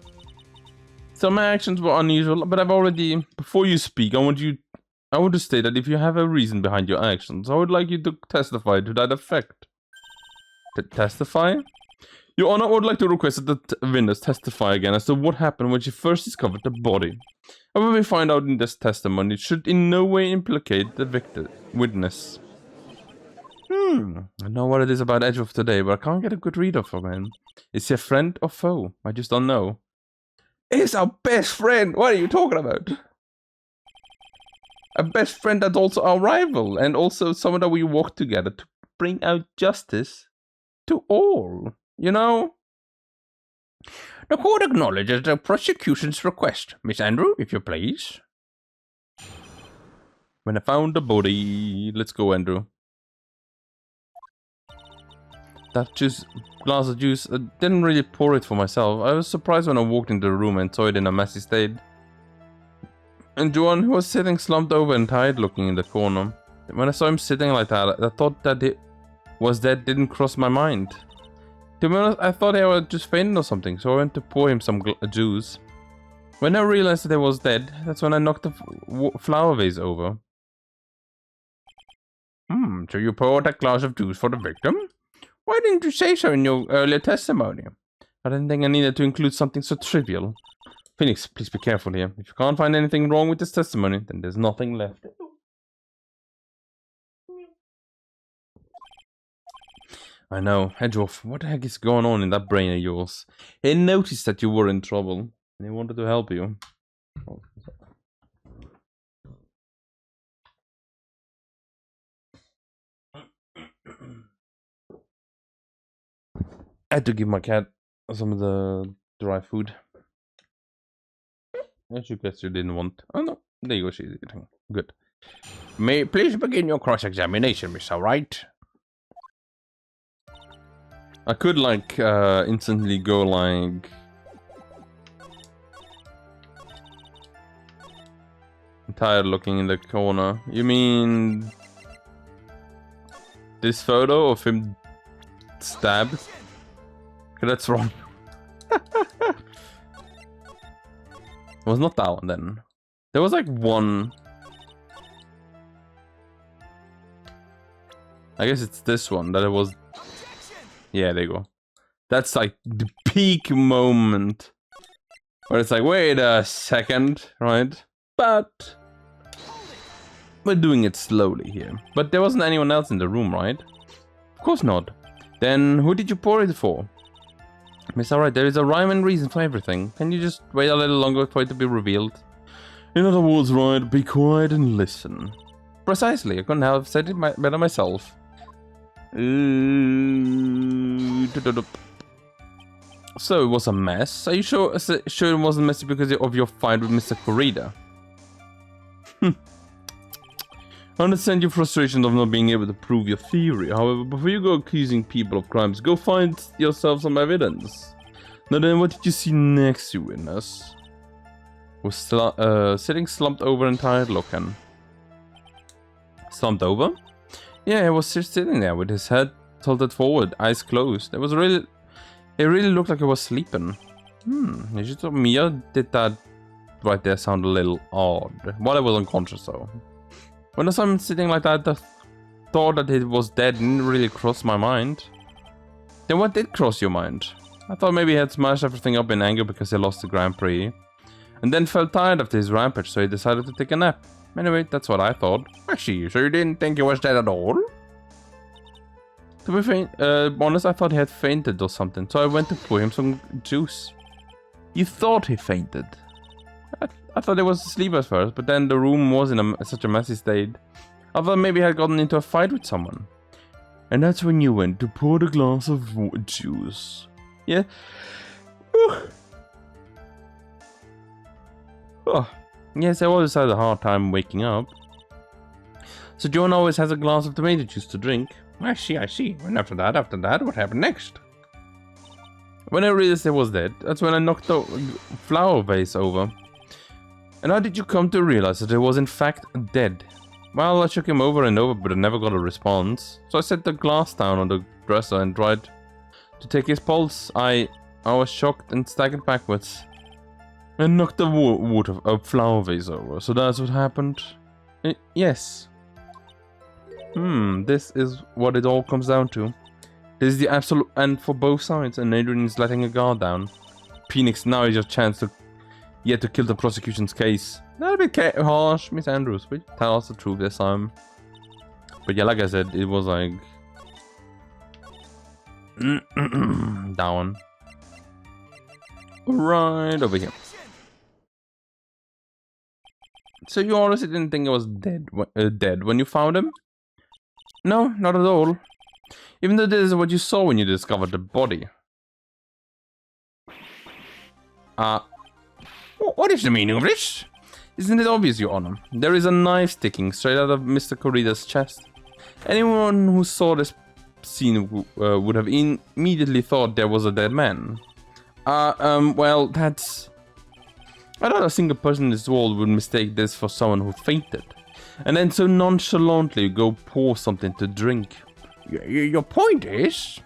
So my actions were unusual, but I've already... Before you speak, I want to state that if you have a reason behind your actions, I would like you to testify to that effect. Testify? Your Honor, I would like to request that the witness testify again as to what happened when she first discovered the body. However, we find out in this testimony should in no way implicate the witness. I know what it is about Edgeworth today, but I can't get a good read of him. Is he a friend or foe? I just don't know. He's our best friend! What are you talking about? A best friend that's also our rival, and also someone that we work together to bring out justice to all, you know? The court acknowledges the prosecution's request. Miss Andrew, if you please. When I found the body... Let's go, Andrew. That glass of juice, I didn't really pour it for myself. I was surprised when I walked into the room and saw it in a messy state. And Joan, who was sitting slumped over and tired looking in the corner. When I saw him sitting like that, I thought that it was dead didn't cross my mind. To be honest, I thought he was just fainted or something, so I went to pour him some juice. When I realized that he was dead, that's when I knocked the flower vase over. So you poured a glass of juice for the victim? Why didn't you say so in your earlier testimony? I didn't think I needed to include something so trivial. Phoenix, please be careful here. If you can't find anything wrong with this testimony, then there's nothing left. I know. Edgeworth, what the heck is going on in that brain of yours? He noticed that you were in trouble, and he wanted to help you. Oh. I had to give my cat some of the dry food. I should guess you didn't want. Oh no, there you go, she's eating. Good. May please begin your cross-examination, Miss Wright. I could like instantly go like I'm tired looking in the corner. You mean this photo of him stabbed? Okay, that's wrong. It was not that one then. There was like one. I guess it's this one that it was. Yeah, there you go. That's like the peak moment where it's like, wait a second, right? But we're doing it slowly here. But there wasn't anyone else in the room, right? Of course not. Then who did you pour it for? Miss Alright, there is a rhyme and reason for everything. Can you just wait a little longer for it to be revealed? In other words, right, be quiet and listen. Precisely, I couldn't have said it better myself. So it was a mess. Are you sure it wasn't messy because of your fight with Mr. Corrida? I understand your frustration of not being able to prove your theory. However, before you go accusing people of crimes, go find yourself some evidence. Now then, what did you see next, you witness? Was sitting slumped over and tired looking. Slumped over? Yeah, he was just sitting there with his head tilted forward, eyes closed. It really looked like he was sleeping. You should thought Mia did that right there sound a little odd. While I was unconscious though. When I saw him sitting like that, the thought that he was dead didn't really cross my mind. Then what did cross your mind? I thought maybe he had smashed everything up in anger because he lost the Grand Prix. And then felt tired after his rampage, so he decided to take a nap. Anyway, that's what I thought. I see, so you didn't think he was dead at all? To be honest, I thought he had fainted or something, so I went to pour him some juice. You thought he fainted? I thought he was asleep at first, but then the room was in such a messy state. I thought maybe he had gotten into a fight with someone. And that's when you went to pour the glass of juice. Yeah? Oh. Yes, I always had a hard time waking up. So John always has a glass of tomato juice to drink. I see. And after that, what happened next? When I realized I was dead, that's when I knocked the flower vase over. And how did you come to realize that I was in fact dead? Well, I shook him over and over, but I never got a response. So I set the glass down on the dresser and tried to take his pulse. I was shocked and staggered backwards. And knocked the flower vase over. So that's what happened? Yes. This is what it all comes down to. This is the absolute end for both sides, and Adrian is letting a guard down. Pheonix, now is your chance to kill the prosecution's case. That'll be harsh, Miss Andrews, but tell us the truth this time. But yeah, like I said, it was like... down. Right over here. So you honestly didn't think I was dead when you found him? No, not at all. Even though this is what you saw when you discovered the body. What is the meaning of this? Isn't it obvious, Your Honor? There is a knife sticking straight out of Mr. Corrida's chest. Anyone who saw this scene would have immediately thought there was a dead man. Well, that's... I doubt a single person in this world would mistake this for someone who fainted. And then so nonchalantly go pour something to drink. Your point is...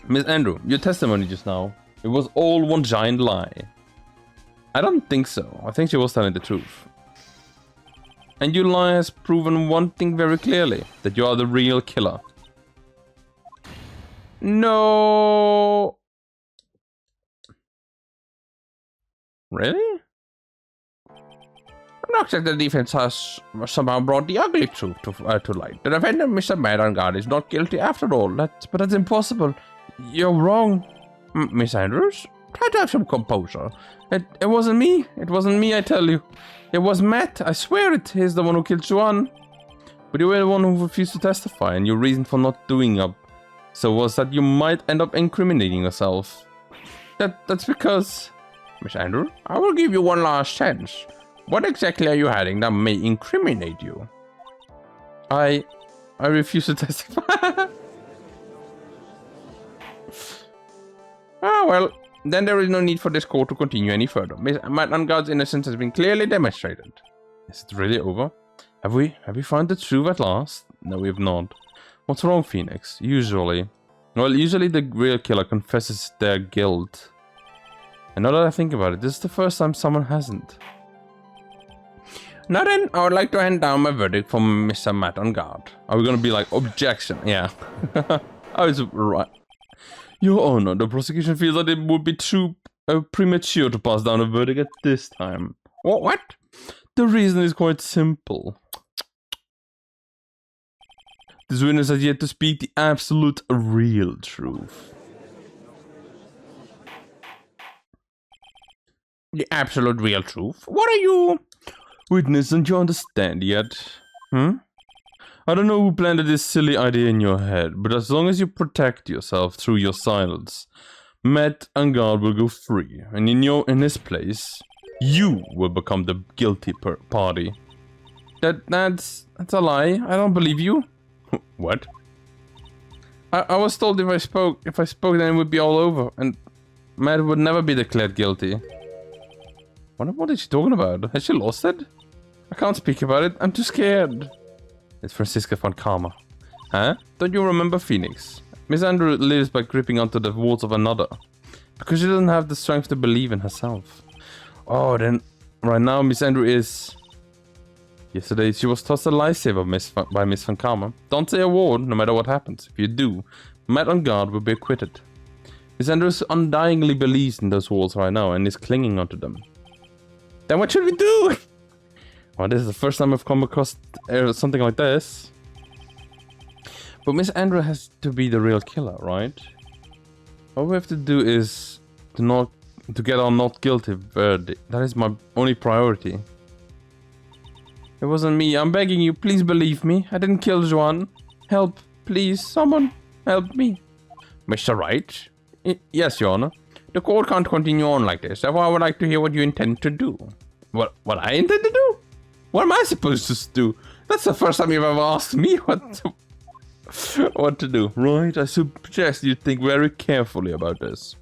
Miss Andrew, your testimony just now, it was all one giant lie. I don't think so. I think she was telling the truth. And your lie has proven one thing very clearly, that you are the real killer. No. Really? Looks like the defense has somehow brought the ugly truth to light. The defendant, Mr. Madangard, is not guilty after all. But that's impossible. You're wrong. Miss Andrews, try to have some composure. It wasn't me. It wasn't me, I tell you. It was Matt. I swear it. He's the one who killed Joanne. But you were the one who refused to testify, and your reason for not doing so was that you might end up incriminating yourself. That's because... Miss Andrews, I will give you one last chance. What exactly are you hiding that may incriminate you? I refuse to testify. Well, then there is no need for this court to continue any further. Miss Madangard's innocence has been clearly demonstrated. Is it really over? Have we found the truth at last? No, we have not. What's wrong, Pheonix? Usually the real killer confesses their guilt. And now that I think about it, this is the first time someone hasn't. Now then, I would like to hand down my verdict for Mr. Madangard. Are we gonna be like, objection? Yeah. I was right. Your Honor, the prosecution feels that it would be too premature to pass down a verdict at this time. What? The reason is quite simple. This witness has yet to speak the absolute real truth. The absolute real truth? What are you... Witness, don't you understand yet? I don't know who planted this silly idea in your head, but as long as you protect yourself through your silence, Matt and God will go free, and in his place, you will become the guilty party. That's a lie. I don't believe you. What? I was told if I spoke, then it would be all over, and Matt would never be declared guilty. What is she talking about? Has she lost it? I can't speak about it. I'm too scared. It's Franziska von Karma. Huh? Don't you remember Pheonix? Miss Andrew lives by gripping onto the words of another. Because she doesn't have the strength to believe in herself. Oh, then right now Miss Andrew is... Yesterday she was tossed a lifesaver by Miss von Karma. Don't say a word, no matter what happens. If you do, Matt and God will be acquitted. Miss Andrews undyingly believes in those words right now and is clinging onto them. Then what should we do? Well, this is the first time I've come across something like this. But Miss Andrew has to be the real killer, right? All we have to do is to get our not guilty verdict. That is my only priority. It wasn't me. I'm begging you, please believe me. I didn't kill Joanne. Help, please. Someone help me. Mr. Wright? Yes, Your Honor. The court can't continue on like this. Therefore, I would like to hear what you intend to do. What I intend to do? What am I supposed to do? That's the first time you've ever asked me what to do. Right, I suggest you think very carefully about this.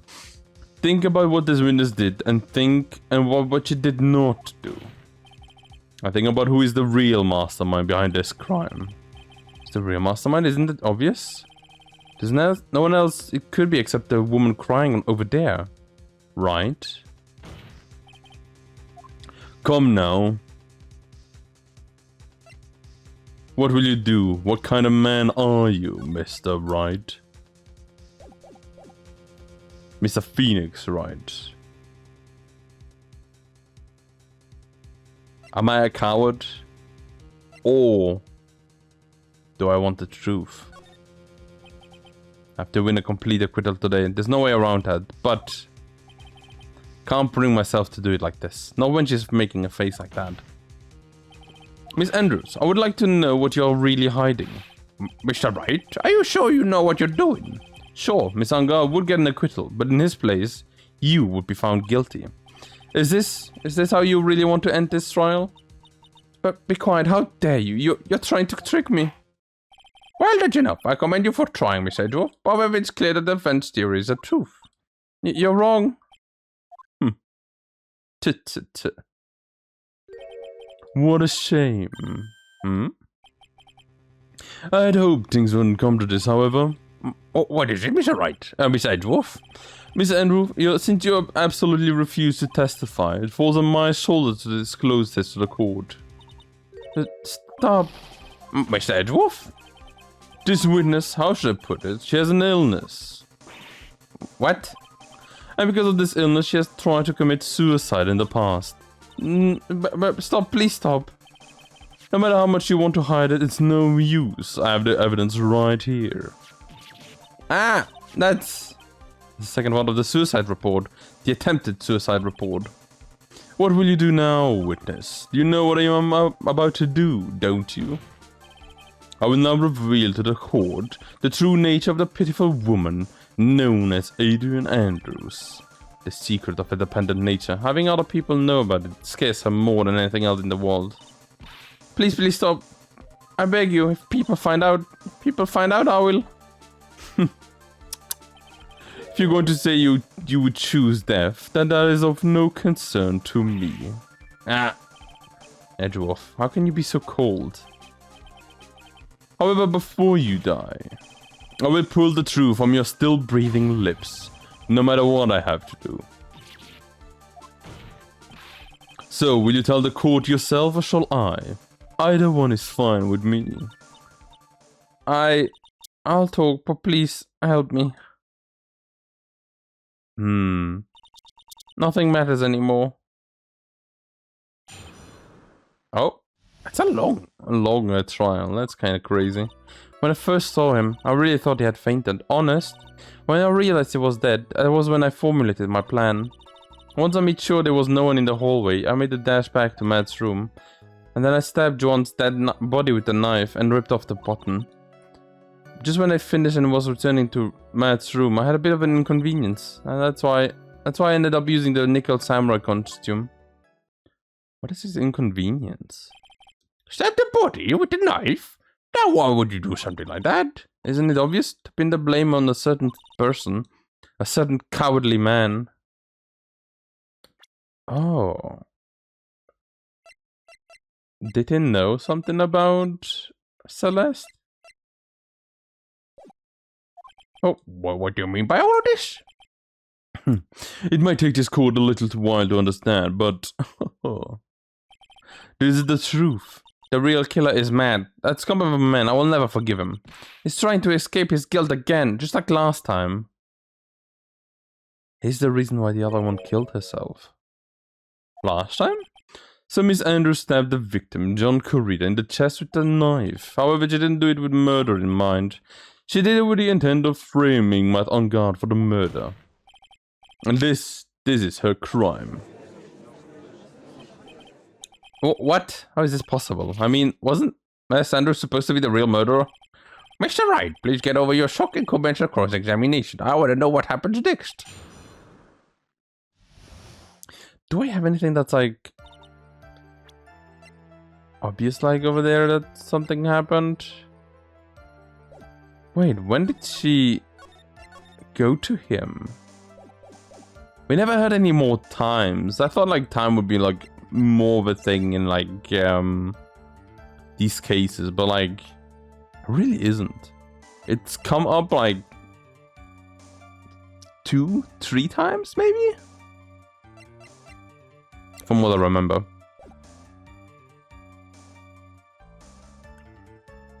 Think about what this witness did and think and what she did not do. I think about who is the real mastermind behind this crime. It's the real mastermind, isn't it obvious? There's no one else it could be except the woman crying over there. Right? Come now. What will you do? What kind of man are you, Mr. Wright? Mr. Pheonix Wright. Am I a coward? Or do I want the truth? I have to win a complete acquittal today. There's no way around that, but can't bring myself to do it like this. Not when she's making a face like that. Miss Andrews, I would like to know what you're really hiding. Mr. Wright, are you sure you know what you're doing? Sure, Miss Angar would get an acquittal, but in his place, you would be found guilty. Is this how you really want to end this trial? But be quiet, how dare you? You're trying to trick me. Well, that's enough. I commend you for trying, Miss Edgeworth. However, it's clear that the defense theory is the truth. You're wrong. Tut. What a shame. I'd hoped things wouldn't come to this, however. What is it, Mr. Wright? Miss Edgeworth? Miss Andrew, since you absolutely refuse to testify, it falls on my shoulders to disclose this to the court. Stop. Mr. Edgeworth? This witness, how should I put it? She has an illness. What? And because of this illness, she has tried to commit suicide in the past. But stop, please stop. No matter how much you want to hide it, it's no use. I have the evidence right here. Ah, that's the second part of the suicide report. The attempted suicide report. What will you do now, witness? You know what I am about to do, don't you? I will now reveal to the court the true nature of the pitiful woman known as Adrian Andrews. The secret of her dependent nature. Having other people know about it scares her more than anything else in the world. Please stop. I beg you, if people find out, I will. If you're going to say you would choose death, then that is of no concern to me. Edgeworth, how can you be so cold? However, before you die, I will pull the truth from your still breathing lips, no matter what I have to do. So, will you tell the court yourself or shall I? Either one is fine with me. I'll talk, but please help me. Nothing matters anymore. Oh, that's a long trial. That's kind of crazy. When I first saw him, I really thought he had fainted. Honest, when I realized he was dead, that was when I formulated my plan. Once I made sure there was no one in the hallway, I made a dash back to Matt's room. And then I stabbed John's dead body with a knife and ripped off the button. Just when I finished and was returning to Matt's room, I had a bit of an inconvenience. And that's why I ended up using the nickel samurai costume. What is this inconvenience? Stab the body with a knife? Now why would you do something like that? Isn't it obvious? To pin the blame on a certain person. A certain cowardly man. Oh. Did he know something about Celeste? Oh, what do you mean by all of this? It might take this court a little while to understand, but this is the truth. The real killer is mad. That scum of a man, I will never forgive him. He's trying to escape his guilt again, just like last time. He's the reason why the other one killed herself. Last time? So Miss Andrews stabbed the victim, John Corrida, in the chest with a knife. However, she didn't do it with murder in mind. She did it with the intent of framing Matt on guard for the murder. And this is her crime. What? How is this possible? I mean, wasn't Miss Andrews supposed to be the real murderer? Mr. Wright, please get over your shocking conventional cross-examination. I want to know what happens next. Do I have anything that's like... obvious, like, over there that something happened. Wait, when did she go to him? We never had any more times. I thought, like, time would be, like, more of a thing in, like, these cases, but, like, it really isn't. It's come up, like, 2-3 times, maybe? From what I remember.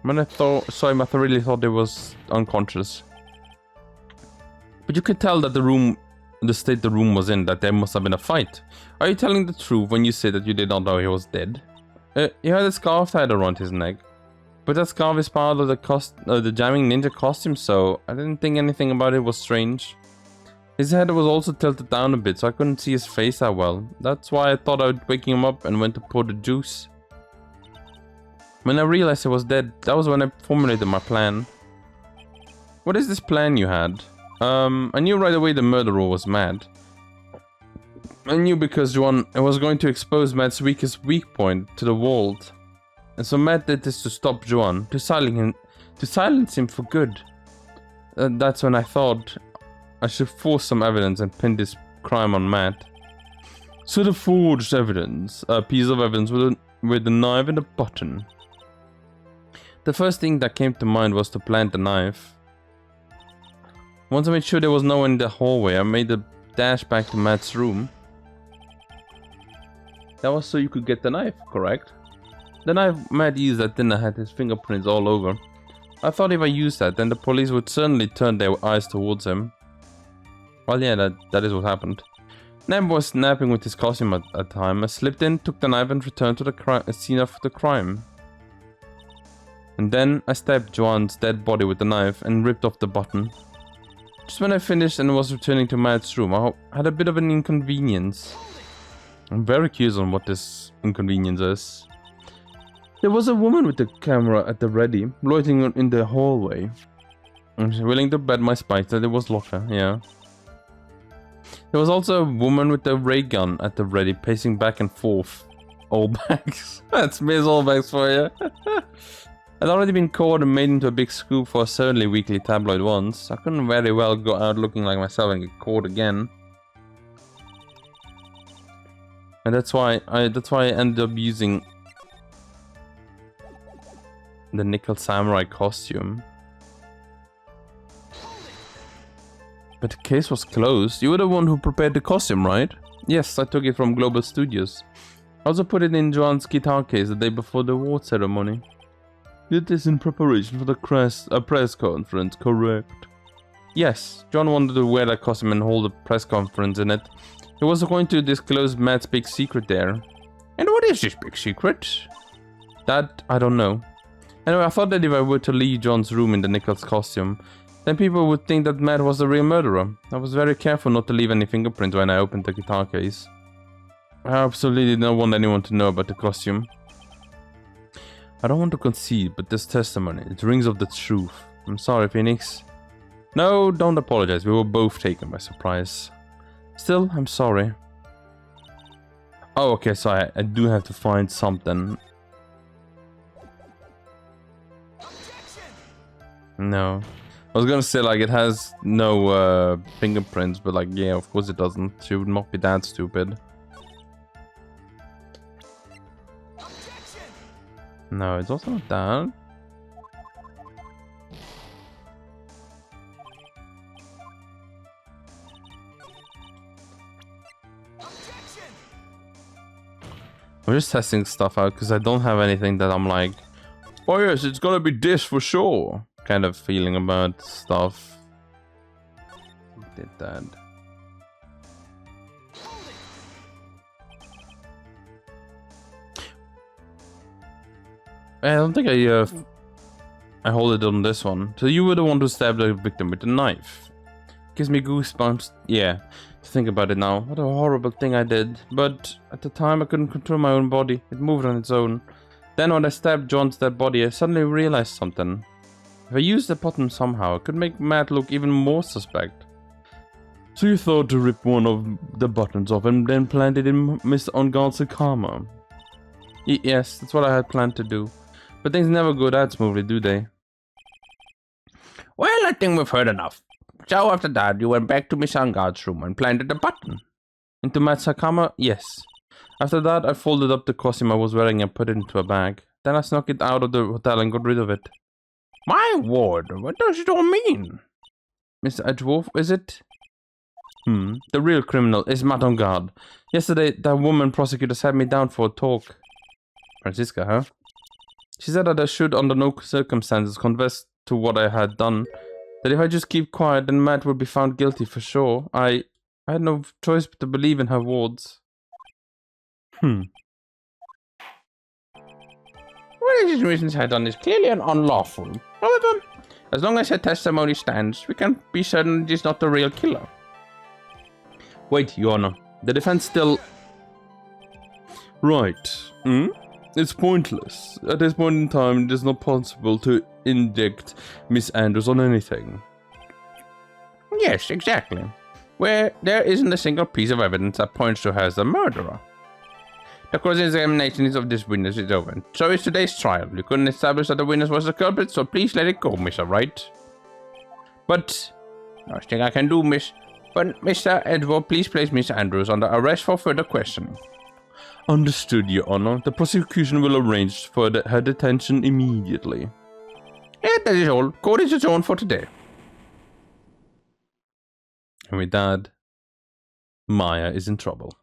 When I saw him, I really thought he was unconscious. But you could tell that the state the room was in, that there must have been a fight. Are you telling the truth when you say that you did not know he was dead? He had a scarf tied around his neck. But that scarf is part of the jamming ninja costume, so I didn't think anything about it was strange. His head was also tilted down a bit, so I couldn't see his face that well. That's why I thought I would waking him up and went to pour the juice. When I realized he was dead, that was when I formulated my plan. What is this plan you had? I knew right away the murderer was mad. I knew because I was going to expose Matt's weakest weak point to the world. And so Matt did this to stop Juan, to silence him for good. That's when I thought I should force some evidence and pin this crime on Matt. So the forged evidence, a piece of evidence with a knife and a button. The first thing that came to mind was to plant the knife. Once I made sure there was no one in the hallway, I made a dash back to Matt's room. That was so you could get the knife, correct? The knife Matt used at dinner had his fingerprints all over. I thought if I used that, then the police would certainly turn their eyes towards him. Well, yeah, that is what happened. Neb was napping with his costume at the time. I slipped in, took the knife and returned to the scene of the crime. And then I stabbed Juan's dead body with the knife and ripped off the button. Just when I finished and was returning to Matt's room, I had a bit of an inconvenience. I'm very curious on what this inconvenience is. There was a woman with the camera at the ready, loitering in the hallway. I'm willing to bet my spikes that it was Lotta, yeah. There was also a woman with a ray gun at the ready, pacing back and forth. Allbacks. That's Miss Allbacks for you. I'd already been caught and made into a big scoop for a certainly weekly tabloid once. I couldn't very well go out looking like myself and get caught again. And that's why I ended up using the nickel samurai costume. But the case was closed. You were the one who prepared the costume, right? Yes, I took it from Global Studios. I also put it in John's guitar case the day before the award ceremony. Did this in preparation for the press conference, correct? Yes, John wanted to wear that costume and hold a press conference in it. He was going to disclose Matt's big secret there. And what is this big secret? That, I don't know. Anyway, I thought that if I were to leave John's room in the Nichols costume, then people would think that Matt was the real murderer. I was very careful not to leave any fingerprints when I opened the guitar case. I absolutely did not want anyone to know about the costume. I don't want to concede, but this testimony, it rings of the truth. I'm sorry, Pheonix. No, don't apologize. We were both taken by surprise. Still, I'm sorry. Oh, okay, so I do have to find something. No. I was gonna say, like, it has no fingerprints, but, like, yeah, of course it doesn't. She would not be that stupid. No, it's also not that. I'm just testing stuff out because I don't have anything that I'm like, oh yes, it's gonna be this for sure. Kind of feeling about stuff. Did that. I don't think I hold it on this one. So you were the one who stabbed the victim with the knife. Gives me goosebumps. Yeah, to think about it now. What a horrible thing I did. But at the time I couldn't control my own body. It moved on its own. Then when I stabbed John's dead body, I suddenly realized something. If I used the button somehow, it could make Matt look even more suspect. So you thought to rip one of the buttons off and then plant it in Mr. Unguard's karma? Yes, that's what I had planned to do. But things never go that smoothly, do they? Well, I think we've heard enough. So after that, you went back to Miss Angard's room and planted a button. Into Matsakama? Yes. After that, I folded up the costume I was wearing and put it into a bag. Then I snuck it out of the hotel and got rid of it. My word, what does it all mean? Mr. Edgeworth, is it? The real criminal is Madame Guard. Yesterday, that woman prosecutor sat me down for a talk. Francisca, huh? She said that I should, under no circumstances, confess to what I had done. That if I just keep quiet, then Matt would be found guilty for sure. I had no choice but to believe in her words. What his reasons had done is clearly unlawful. However, as long as her testimony stands, we can be certain it is not the real killer. Wait, Your Honor. The defense still... Right. It's pointless. At this point in time, it is not possible to indict Miss Andrews on anything. Yes, exactly. Where there isn't a single piece of evidence that points to her as the murderer. The cross-examination of this witness is over. So is today's trial. You couldn't establish that the witness was the culprit, so please let it go, Mr. Wright. But, nothing I can do, Miss. But, Mr. Edward, please place Miss Andrews under arrest for further questioning. Understood, Your Honor. The prosecution will arrange for her detention immediately. Yeah, that is all. Court is adjourned for today. And with that, Maya is in trouble.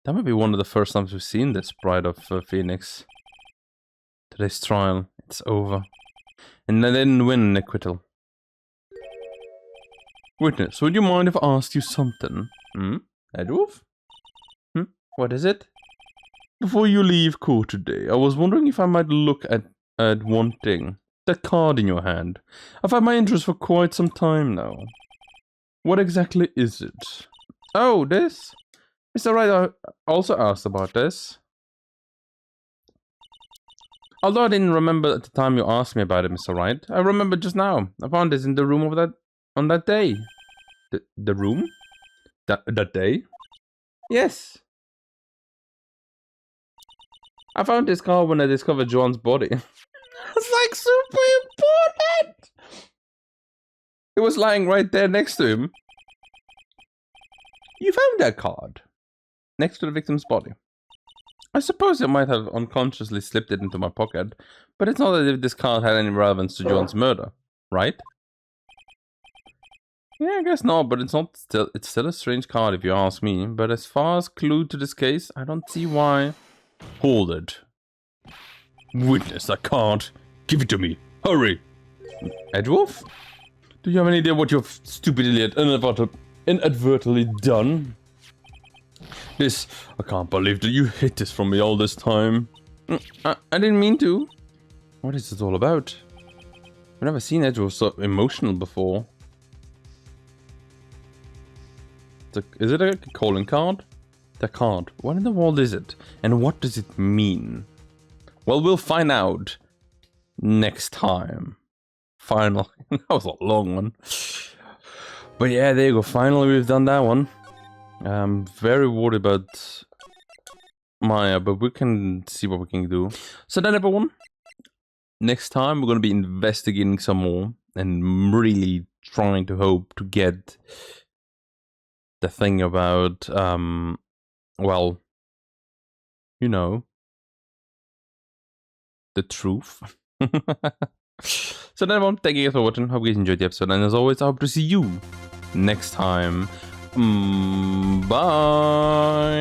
That might be one of the first times we've seen this Bride of Pheonix. Today's trial, it's over. And they didn't win an acquittal. Witness, would you mind if I asked you something? Edwulf? What is it? Before you leave court today, I was wondering if I might look at one thing. That card in your hand. I've had my interest for quite some time now. What exactly is it? Oh, this? Mr. Wright also asked about this. Although I didn't remember at the time you asked me about it, Mr. Wright, I remember just now. I found this in the room of on that day. The room? That day? Yes. I found this card when I discovered John's body. It's like super important! It was lying right there next to him. You found that card? Next to the victim's body. I suppose I might have unconsciously slipped it into my pocket, but it's not as if this card had any relevance to John's murder, right? Yeah, I guess not, but it's still a strange card if you ask me. But as far as clue to this case, I don't see why. Hold it. Witness that card. Give it to me. Hurry. Edwulf? Do you have any idea what your stupid idiot inadvertently done? I can't believe that you hid this from me all this time. I didn't mean to. What is this all about? I've never seen Edwulf so emotional before. Is it a calling card? The card. What in the world is it? And what does it mean? Well, we'll find out next time. Finally. That was a long one. But yeah, there you go. Finally, we've done that one. I'm very worried about Maya, but we can see what we can do. So then, everyone, next time we're going to be investigating some more and really trying to hope to get the thing about, well, you know, the truth. So then, everyone, thank you guys for watching. Hope you guys enjoyed the episode, and as always, I hope to see you next time. Bye.